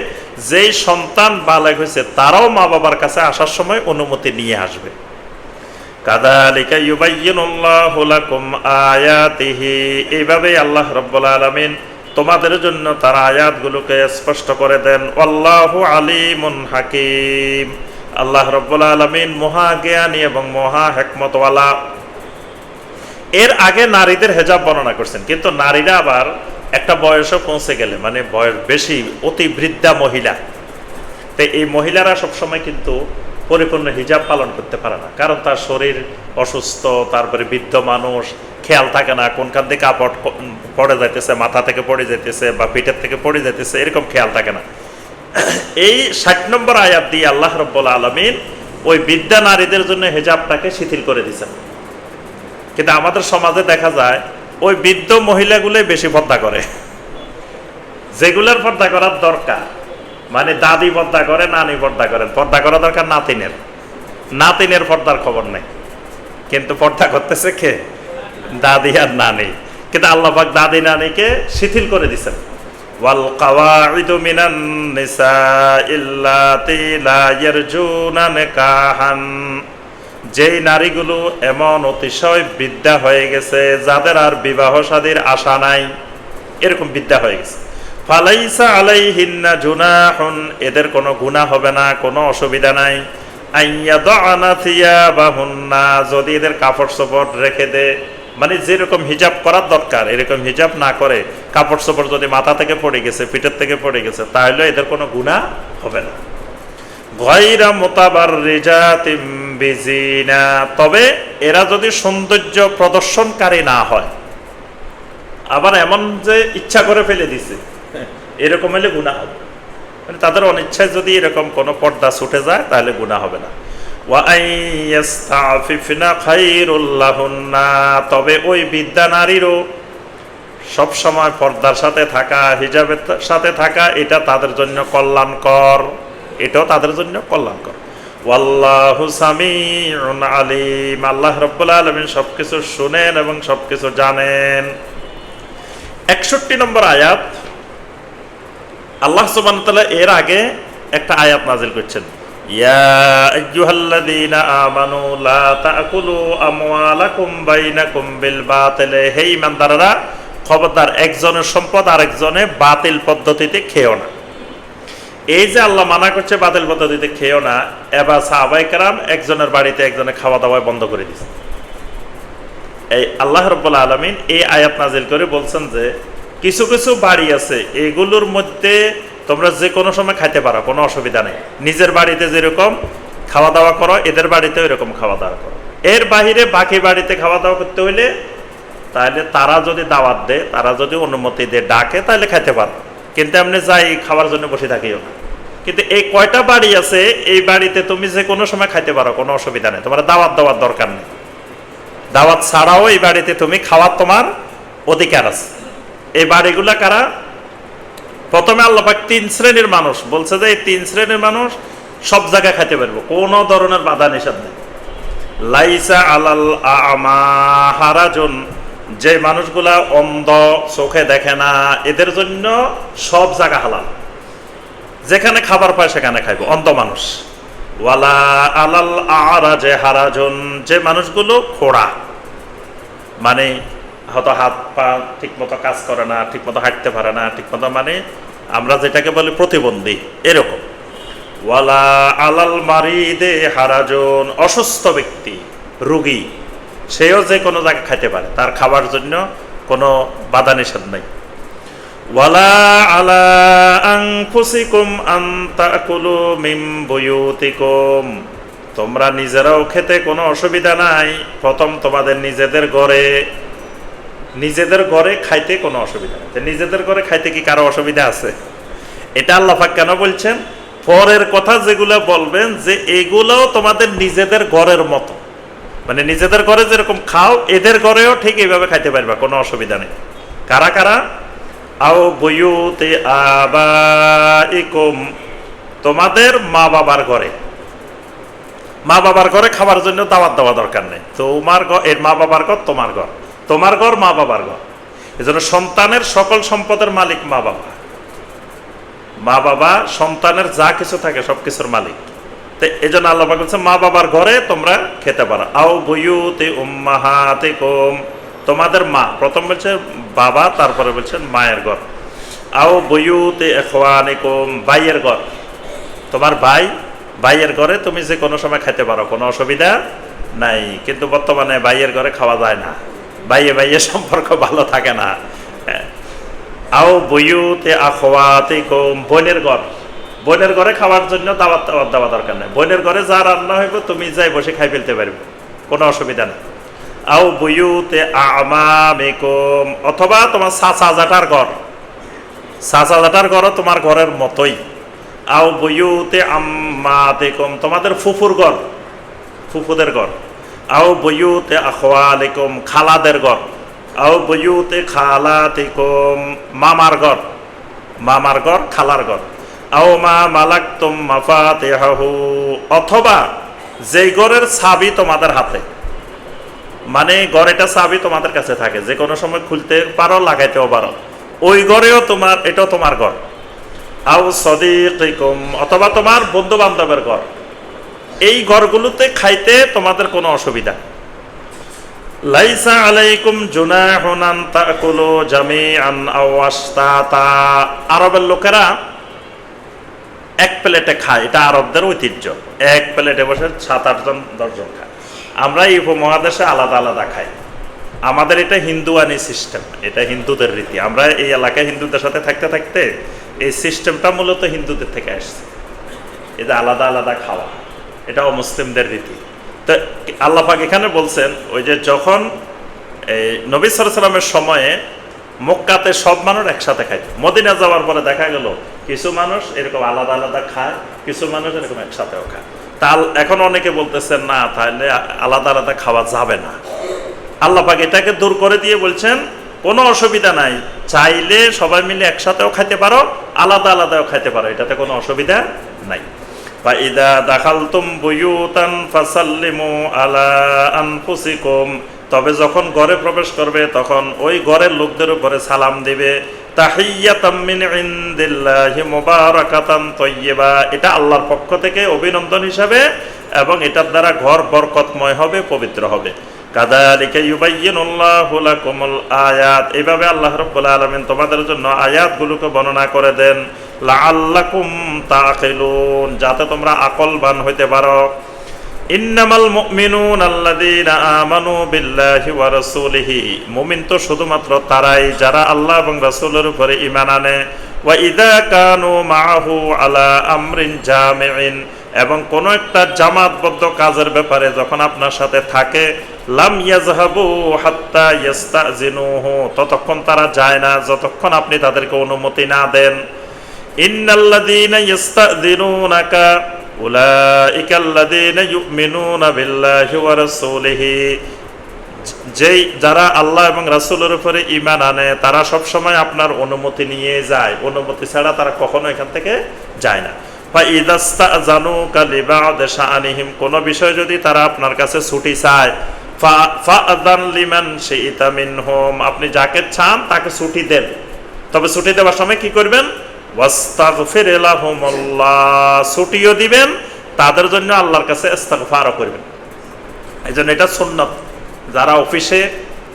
যেই সন্তান বালেগ হয়েছে তারাও মা বাবার কাছে আসার সময় অনুমতি নিয়ে আসবে। কাযালিকা ইউবাইয়িনুল্লাহু লাকুম আয়াতিহি, এইভাবে আল্লাহ রাব্বুল আলামিন তোমাদের জন্য তার আয়াতগুলোকে স্পষ্ট করে দেন। আল্লাহু আলিমুন হাকিম, আল্লাহ রাব্বুল আলামিন মহা জ্ঞানী এবং মহা হিকমতওয়ালা। এর আগে নারীদের হেজাব বর্ণনা করছেন, কিন্তু নারীরা আবার একটা বয়সে পৌঁছে গেলে, মানে বয়স বেশি, অতি বৃদ্ধা মহিলা, তো এই মহিলারা সবসময় কিন্তু পরিপূর্ণ হিজাব পালন করতে পারে না, কারণ তার শরীর অসুস্থ, তারপরে বৃদ্ধ মানুষ, খেয়াল থাকে না কোনখান থেকে কাপড় পড়ে যাইতেছে, মাথা থেকে পড়ে যাইতেছে বা পিঠের থেকে পড়ে যাইতেছে, এরকম খেয়াল থাকে না। এই 60 নম্বর আয়াত দিয়ে আল্লাহ রাব্বুল আলামিন ওই বৃদ্ধা নারীদের জন্য হিজাবটাকে শিথিল করে দিয়েছেন। কিন্তু আমাদের সমাজে দেখা যায় ওই বৃদ্ধ মহিলাগুলোই বেশি পর্দা করে, যেগুলোর পর্দা করার দরকার, মানে দাদি পর্দা করে, নানি পর্দা করেন, পর্দা করা দরকার নাতিনের পর্দার খবর নেই, কিন্তু পর্দা করতেছে কে? দাদি আর নানি। কিন্তু আল্লাহ পাক দাদি নানিকে শিথিল করে দিয়েছেন। ওয়াল কাওয়াইদু মিনান নিসাইল্লাতী লা ইয়ারজুনা নিকাহান, যেই নারীগুলো এমন অতিশয় বৃদ্ধা হয়ে গেছে যাদের আর বিবাহ শাদীর আশা নাই, এরকম বৃদ্ধা হয়ে গেছে, ফালাইসা আলাইহিন্না জুনাহুন, এদের কোনো গুনাহ হবে না, কোনো অসুবিধা নাই। আইয়াদানা থিয়াবাহুন্না, যদি এদের কাপড় চোপড় রেখে দে, মানে যেরকম হিজাব করার দরকার এরকম হিজাব না করে কাপড় চোপড় যদি মাথা থেকে পড়ে গেছে, পিঠের থেকে পড়ে গেছে, তাহলে এদের কোনো গুনাহ হবে না। গায়রা মুতাবাররিজাতিম বিজিনা, তবে এরা যদি সৌন্দর্য প্রদর্শনকারী না হয়, আবার এমন যে ইচ্ছা করে ফেলে দিছে, এরকম হলে গুনাহ হবে, মানে তাদের অনিচ্ছায় যদি এরকম কোনো পর্দা ছুটে যায় তাহলে গুনাহ হবে না। ওয়া আইয়াস্তাফিফনা খায়রুল লাহুন্না, তবে ওই বিদ্যা নারীরও সব সময় পর্দার সাথে থাকা, হিজাবের সাথে থাকা, এটা তাদের জন্য কল্যাণকর, এটাও তাদের জন্য কল্যাণকর। ওয়াল্লাহু সামিউন আলিম, আল্লাহ রাব্বুল আলামিন সবকিছু শুনেন এবং সবকিছু জানেন। 61 নম্বর আয়াত, আল্লাহ সুবহানাহু ওয়া তাআলা এর আগে একটা আয়াত নাযিল করছেন, ইয়া আইয়ুহাল্লাযীনা আমানু লা তাকুলু আমওয়ালাকুম বাইনাকুম বিল বাতিল, হে ঈমানদাররা খবরদার একজনের সম্পদ আরেকজনে বাতিল পদ্ধতিতে খেও না। এই যে আল্লাহ মানা করছে বাতিল পদ্ধতিতে খেও না, এবার সাহাবায়ে কেরাম একজনের বাড়িতে একজনে খাওয়া দাওয়া বন্ধ করে দিয়েছে। এই আল্লাহ রাব্বুল আলামিন এই আয়াত নাযিল করে বলছেন যে কিছু কিছু বাড়ি আছে এগুলোর মধ্যে তোমরা যে কোনো সময় খাইতে পারো, কোনো অসুবিধা নেই। নিজের বাড়িতে যেরকম খাওয়া দাওয়া করো, এদের বাড়িতেও এরকম খাওয়া দাওয়া করো। এর বাহিরে বাকি বাড়িতে খাওয়া দাওয়া করতে হইলে তাহলে তারা যদি দাওয়াত দেয়, তারা যদি অনুমতি দেয়, ডাকে, তাহলে খাইতে পারো, কিন্তু এমনি যাই খাওয়ার জন্য বসে থাকিও না। কিন্তু এই কয়টা বাড়ি আছে এই বাড়িতে তুমি যে কোনো সময় খাইতে পারো, কোনো অসুবিধা নেই, তোমার দাওয়াত দেওয়ার দরকার নেই। দাওয়াত ছাড়াও এই বাড়িতে তুমি খাওয়ার তোমার অধিকার আছে। এই বাড়িগুলা কারা? প্রথমে আল্লাহ পাক 3 শ্রেণীর মানুষ বলছে যে এই 3 শ্রেণীর মানুষ সব জায়গায় খাইতে পারবো, কোনো ধরনের বাধা নিষেধ নেই। লাইসা আলাল আমা হারাজুন, যে মানুষগুলা অন্ধ, চোখে দেখে না, এদের জন্য সব জায়গা হালাল, যেখানে খাবার পায় সেখানে খাইব, অন্ধ মানুষ। ওয়ালা আলাল আরাজে হারাজুন, যে মানুষগুলো খোড়া, মানে হয়তো হাত পা ঠিক মতো কাজ করে না, ঠিক মতো হাঁটতে পারে না, ঠিক মতো, মানে আমরা যেটাকে বলি প্রতিবন্ধী, এরকম। ওয়ালা আলাল মারিদে হারাজুন, অসুস্থ ব্যক্তি, রোগী, সেও যে কোনো জায়গায় খাইতে পারে, তার খাবার জন্য কোনো বাধা নিষেধ নাই। ওয়ালা আলা আনফুসিকুম আন তাকুলু মিন বুয়ুতিকুম, তোমরা নিজেরাও খেতে কোনো অসুবিধা নাই। প্রথম তোমাদের নিজেদের ঘরে খাইতে কোনো অসুবিধা নেই। নিজেদের ঘরে খাইতে কি কারো অসুবিধা আছে? এটা আল্লাহ পাক কেন বলছেন? পরের কথা যেগুলো বলবেন যে এগুলোও তোমাদের নিজেদের ঘরের মতো, মানে নিজেদের ঘরে যেরকম খাও এদের ঘরেও ঠিক এইভাবে খাইতে পারবা, কোনো অসুবিধা নেই। কারা কারা? আও বুয়ুতি আবাইকুম, তোমাদের মা বাবার ঘরে। মা বাবার ঘরে খাবার জন্য দাওয়াত দেওয়া দরকার নেই। তোমার ঘর, এর মা বাবার ঘর তোমার ঘর, তোমার ঘর মা বাবার ঘর। এজন্য সন্তানের সকল সম্পদের মালিক মা বাবা। মা বাবা সন্তানের যা কিছু থাকে সবকিছুর মালিক। তো এই জন্য আল্লাহ পাক বলছে মা বাবার ঘরে তোমরা খেতে পারো। আও বুয়ুতি উম্মাহাতিকুম, তোমাদের মা, প্রথম বলছে বাবা, তারপরে বলছেন মায়ের ঘর। আও বুয়ুতি ইখওয়ানিকুম, ভাইয়ের ঘর, তোমার ভাইয়ের ঘরে তুমি যে কোনো সময় খেতে পারো, কোনো অসুবিধা নাই। কিন্তু বর্তমানে ভাইয়ের ঘরে খাওয়া যায় না, ভাইয়ে সম্পর্ক ভালো থাকে না। আও বুয়ুতি আখওয়াতিকুম, বোনের ঘরে খাওয়ার জন্য দাওয়াত দেওয়া দরকার নেই। বোনের ঘরে যা রান্না হইব তুমি যাই বসে খাই ফেলতে পারবে, কোনো অসুবিধা নেই। আও বুয়ুতি আমামিকুম, অথবা তোমার চাচা জাটার ঘর তোমার ঘরের মতোই। আও বুয়ুতি আম্মাতিকুম, তোমাদের ফুফুদের ঘর। আও বুয়ুতি আখওয়ালিকুম, খালাদের ঘর। আও বুয়ুতি খালাতিকুম, মামার ঘর, খালার ঘর। আও মা মালাকতুম মাফাতিহাহু, অথবা যেই ঘরের চাবি তোমাদের হাতে, মানে ঘরেটা চাবি তোমাদের কাছে থাকে, যে কোনো সময় খুলতে পারো, লাগাইতেও পারো, ওই ঘরেও তোমার, এটাও তোমার ঘর। আও সাদিকিকুম, অথবা তোমার বন্ধু বান্ধবের ঘর। এই ঘরগুলোতে খাইতে তোমাদের কোনো অসুবিধা। লাইসা আলাইকুম জুনাহুন আন তাকুলু জামিআন আও আশতাতা, আরবের লোকেরা এক প্লেটে খায়, এটা আরবদের ঐতিহ্য। এক প্লেটে বসে 7-8 জন 10 জন খায়। আমরা এই উপমহাদেশে আলাদা আলাদা খাই। আমাদের এটা হিন্দুয়ানি সিস্টেম, এটা হিন্দুদের রীতি। আমরা এই এলাকায় হিন্দুদের সাথে থাকতে থাকতে এই সিস্টেমটা মূলত হিন্দুদের থেকে আসছে, এটা আলাদা আলাদা খাওয়া, এটা অমুসলিমদের রীতি। তো আল্লাহ পাক এখানে বলছেন ওই যে যখন এই নবী সাল্লাল্লাহু আলাইহি ওয়াসাল্লামের সময়ে মক্কাতে সব মানুষ একসাথে খাইত, মদিনা যাওয়ার পরে দেখা গেল কিছু মানুষ এরকম আলাদা আলাদা খায়, কিছু মানুষ এরকম একসাথেও খায়। তাল এখন অনেকে বলতেছেন না তাহলে আলাদা আলাদা খাওয়া যাবে না। আল্লাহ পাক এটাকে দূর করে দিয়ে বলছেন কোনো অসুবিধা নাই, চাইলে সবাই মিলে একসাথেও খাইতে পারো, আলাদা আলাদাও খাইতে পারো, এটাতে কোনো অসুবিধা নাই। ফাইদা দাখালতুম বুয়ুতান ফাসাল্লিমু আলা আনফুসিকুম, তবে যখন ঘরে প্রবেশ করবে তখন ওই ঘরের লোকদের উপরে সালাম দিবে। তাহিয়াতাম মিন ইনদিল্লাহি মুবারাকাতান তাইয়্যিবা, এটা আল্লাহর পক্ষ থেকে অভিনন্দন হিসাবে, এবং এটার দ্বারা ঘর বরকতময় হবে, পবিত্র হবে। কাযালিকা ইউবাইয়িনুল্লাহু লাকুমুল আয়াত, এইভাবে আল্লাহ রাব্বুল আলামিন তোমাদের জন্য আয়াতগুলোকে বর্ণনা করে দেন। লাআল্লাকুম তাকিলুন, যাতে তোমরা আকলবান হইতে পারো। ইন্নামাল মুমিনুনা আল্লাযীনা আমানু বিল্লাহি ওয়া রাসূলিহি, মুমিন তো শুধুমাত্র তারাই যারা আল্লাহ এবং রাসূলের উপরে ঈমান আনে। ওয়া ইযা কানু মাআহু আলা আমরিন জামিইন, এবং কোন একটা জামাতবদ্ধ কাজের ব্যাপারে যখন আপনার সাথে থাকে, লাম ইয়াযহাবু হাত্তা ইস্তাযিনুহু, ততক্ষণ তারা যায় না যতক্ষণ আপনি তাদেরকে অনুমতি না দেন। ইন্নাল্লাযীনা ইস্তাযিনুনাকা উলাইকাল্লাযীনা ইউমিনুনা বিল্লাহি ওয়া রাসূলিহি, যেই যারা আল্লাহ এবং রাসূলের উপরে ঈমান আনে তারা সব সময় আপনার অনুমতি নিয়ে যায়, অনুমতি ছাড়া তারা কখনো এখান থেকে যায় না। ফাইদাস্তাজানুকা লিবা'দি শাআনিহিম, কোন বিষয় যদি তারা আপনার কাছে ছুটি চায়, ফাআযান লিমান শি'তা মিনহুম, আপনি যাকে চান তাকে ছুটি দেন। তবে ছুটি দেওয়ার সময় কি করবেন? ওয়াস্তাগফির লাহুমুল্লাহ, ছুটিও দিবেন, তাদের জন্য আল্লাহর কাছে ইস্তিগফারও করবেন। এই জন্য এটা সুন্নাত। যারা অফিসে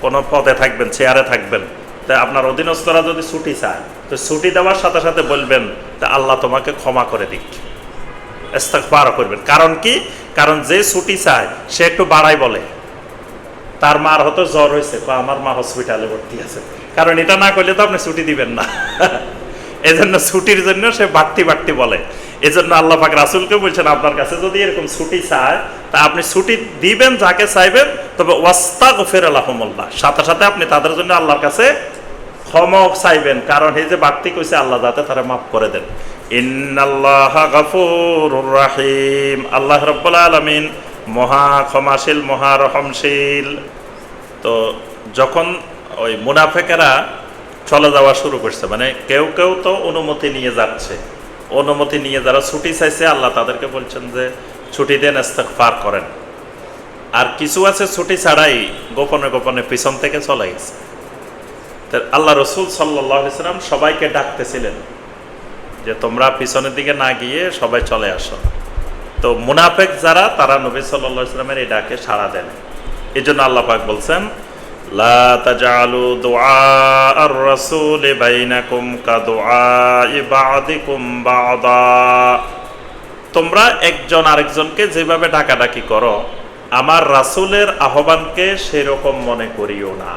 কোনো পদে থাকবেন, চেয়ারে থাকবেন, তাই আপনার অধীনস্থরা যদি ছুটি চায়, তো ছুটি দেওয়ার সাথে সাথে বলবেন তা আল্লাহ তোমাকে ক্ষমা করে দিক, ইস্তিগফারও করবেন। কারণ কি? কারণ যে ছুটি চায় সে একটু বাড়াই বলে, তার মার হয়তো জ্বর হয়েছে, বা আমার মা হসপিটালে ভর্তি আছে, কারণ এটা না করলে তো আপনি ছুটি দিবেন না। এজন্য ছুটির জন্য সে বাড়তি বাড়তি বলে। এজন্য আল্লাহ পাক রাসূলকে বলছেন আপনার কাছে যদি এরকম ছুটি চায় তা আপনি ছুটি দিবেন যাকে চাইবেন, তবে ওয়াস্তাগফির লাহুমুল্লাহ, সাথে সাথে আপনি তাদের জন্য আল্লাহর কাছে ক্ষমা চাইবেন, কারণ এই যে বাড়তি কইছে আল্লাহ যাতে তারা মাফ করে দেন। ইন্নাল্লাহা গাফুরুর রাহিম, আল্লাহ রাব্বুল আলামিন মহা ক্ষমাশীল, মহা রহমশীল। তো যখন ওই মুনাফিকেরা চলে যাওয়া শুরু করছে, মানে কেউ কেউ তো অনুমতি নিয়ে যাচ্ছে, অনুমতি নিয়ে যারা ছুটি চাইছে আল্লাহ তাদেরকে বলছেন যে ছুটি দেন, ইস্তিগফার করেন। আর কিছু আছে ছুটি ছাড়াই গোপনে গোপনে পিছন থেকে চলে গেছে। আল্লাহ রসুল সাল্লাল্লাহু আলাইহি ওয়াসাল্লাম সবাইকে ডাকতেছিলেন যে তোমরা পিছনের দিকে না গিয়ে সবাই চলে আসো। তো মুনাফিক যারা, তারা নবী সাল্লাল্লাহু আলাইহি ওয়াসাল্লামের এই ডাকে সাড়া দেন। এই জন্য আল্লাহ পাক বলছেন লা তাজআলু দুআ আর-রাসূল বাইনাকুম কাদুআই বা'দিকুম বা'দা, তোমরা একজন আরেকজনকে যেভাবে ডাকাডাকি করো আমার রাসূলের আহ্বানকে সেরকম মনে করিও না।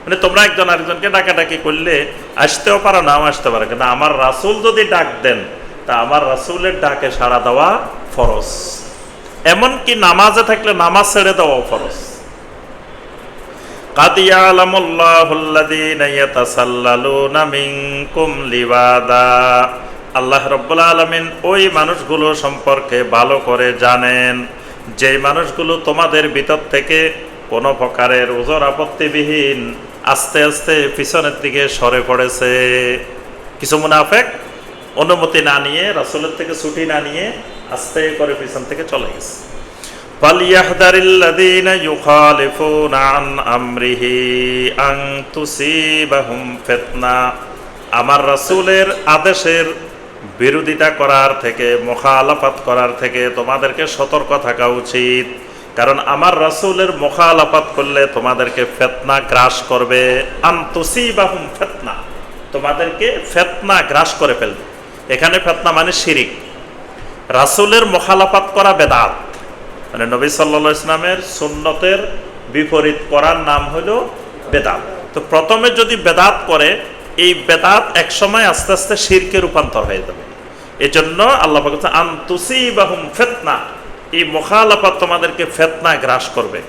মানে তোমরা একজন আরেকজনকে ডাকাডাকি করলে আসতেও পারো, নাও আসতে পারো, কিন্তু আমার রাসূল যদি ডাক দেন তা আমার রাসূলের ডাকে সাড়া দেওয়া ফরজ। এমনকি নামাজে থাকলে নামাজ ছেড়ে দেওয়া ফরজ। قد يعلم الله الذين يتسللون منكم لواذا, আল্লাহ রাব্বুল আলামিন ওই মানুষগুলো সম্পর্কে ভালো করে জানেন যেই মানুষগুলো তোমাদের ভিতর থেকে কোনো প্রকারের ওজর আপত্তিবিহীন আস্তে আস্তে পিছনের দিকে সরে পড়েছে। কিছু মুনাফিক অনুমতি না নিয়ে, রাসূলের থেকে ছুটি না নিয়ে আস্তে করে পিছন থেকে চলে গেছে। ফালিয়াহদারিল্লাযীনা ইউখালিফুনা আন আমরিহি আন তুসিবাহুম ফিতনা, আমার রাসূলের আদেশের বিরোধিতা করার থেকে, মুখালাফাত করার থেকে তোমাদেরকে সতর্ক থাকা উচিত। কারণ আমার রাসূলের মুখালাফাত করলে তোমাদেরকে ফিতনা গ্রাস করবে। আন তুসিবাহুম ফিতনা, তোমাদেরকে ফিতনা গ্রাস করে ফেলবে। এখানে ফিতনা মানে শিরিক। রাসূলের মুখালাফাত করা বেদাত, মানে নবী সাল্লাল্লাহু আলাইহি ওয়াসাল্লামের সুন্নতের বিপরীত করার নাম হলো বেদাত। তো প্রথমে যদি বেদাত করে, এই বেদাত একসময় আস্তে আস্তে শিরকে রূপান্তর হয়ে যাবে। এজন্য আল্লাহ পাক বলেছেন আন তুসিবাহুম ফিতনা, এই মুখালাফাত তোমাদেরকে ফিতনা গ্রাস করবে।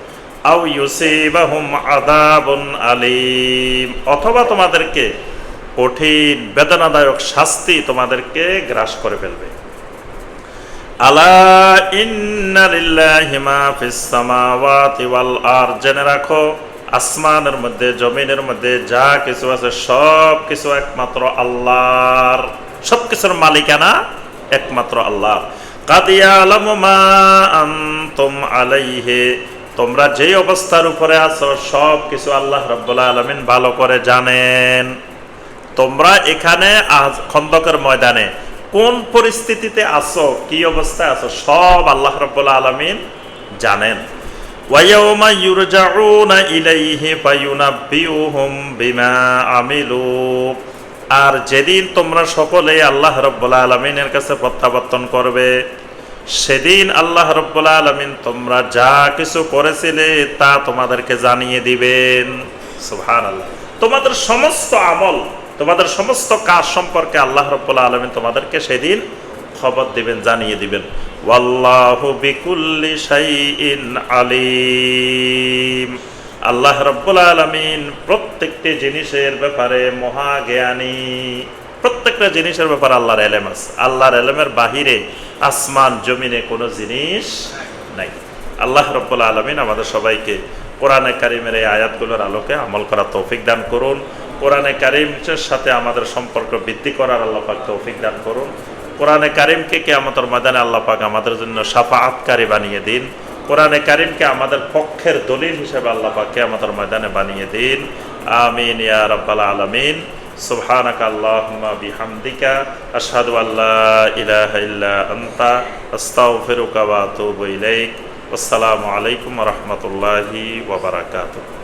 আও ইউসিবাহুম আযাবুন আলীম, অথবা তোমাদেরকে কঠিন বেদনাদায়ক শাস্তি তোমাদেরকে গ্রাস করে ফেলবে। আলা ইন্না লিল্লাহি মা ফিস সামাওয়াতি ওয়াল আরদ, জেনে রাখো আসমানের মধ্যে জমিনের মধ্যে যা কিছু আছে সব কিছু একমাত্র আল্লাহর, সব কিছুর মালিকানা একমাত্র আল্লাহ। কাদ ইয়ালামু মা আনতুম আলাইহি, তোমরা যে অবস্থার উপরে আছো সব কিছু আল্লাহ রাব্বুল আলামিন ভালো করে জানেন। তোমরা এখানে খন্দকের ময়দানে কোন পরিস্থিতিতে আছো, কি অবস্থায় আছো, সব আল্লাহ রাব্বুল আলামিন জানেন। ওয়ায়াউমা ইউরজাউনা ইলাইহি ফায়ুনাব্বিউহুম বিমা আমিলু, আর যেদিন তোমরা সকলে আল্লাহ রাব্বুল আলামিনের কাছে প্রত্যাবর্তন করবে, সেদিন আল্লাহ রাব্বুল আলামিন তোমরা যা কিছু করেছিলে তা তোমাদেরকে জানিয়ে দিবেন। সুবহানাল্লাহ। তোমাদের সমস্ত আমল, তোমাদের সমস্ত কাজ সম্পর্কে আল্লাহ রাব্বুল আলামিন তোমাদেরকে সেদিন খবর দিবেন, জানিয়ে দিবেন। ওয়াল্লাহু বিকুল্লি শাইইন আলিম, আল্লাহ রাব্বুল আলামিন প্রত্যেকটি জিনিসের ব্যাপারে মহাজ্ঞানী। প্রত্যেকটা জিনিসের ব্যাপারে আল্লাহর ইলম আছে। আল্লাহর ইলমের বাহিরে আসমান জমিনে কোনো জিনিস নাই। আল্লাহ রাব্বুল আলামিন আমাদের সবাইকে কোরআনে কারিমের এই আয়াতগুলোর আলোকে আমল করার তৌফিক দান করুন। কোরআনে কারিমের সাথে আমাদের সম্পর্ক বৃদ্ধি করার আল্লাহ পাক তৌফিক দান করুন। কোরআনে কারিমকে কিয়ামতের ময়দানে আল্লাহ পাক আমাদের জন্য শাফাআতকারী বানিয়ে দিন। কোরআনে কারিমকে আমাদের পক্ষের দলিল হিসেবে আল্লাহ পাক কিয়ামতের ময়দানে বানিয়ে দিন। আমিন ইয়া রাব্বাল আলামিন। সুবহানাকা আল্লাহুম্মা বিহামদিকা আশহাদু আল্লা ইলাহা ইল্লা আনতা আস্তাগফিরুকা ওয়া আতুবু ইলাইক। আসসালামু আলাইকুম ওয়া রাহমাতুল্লাহি ওয়া বারাকাতুহু।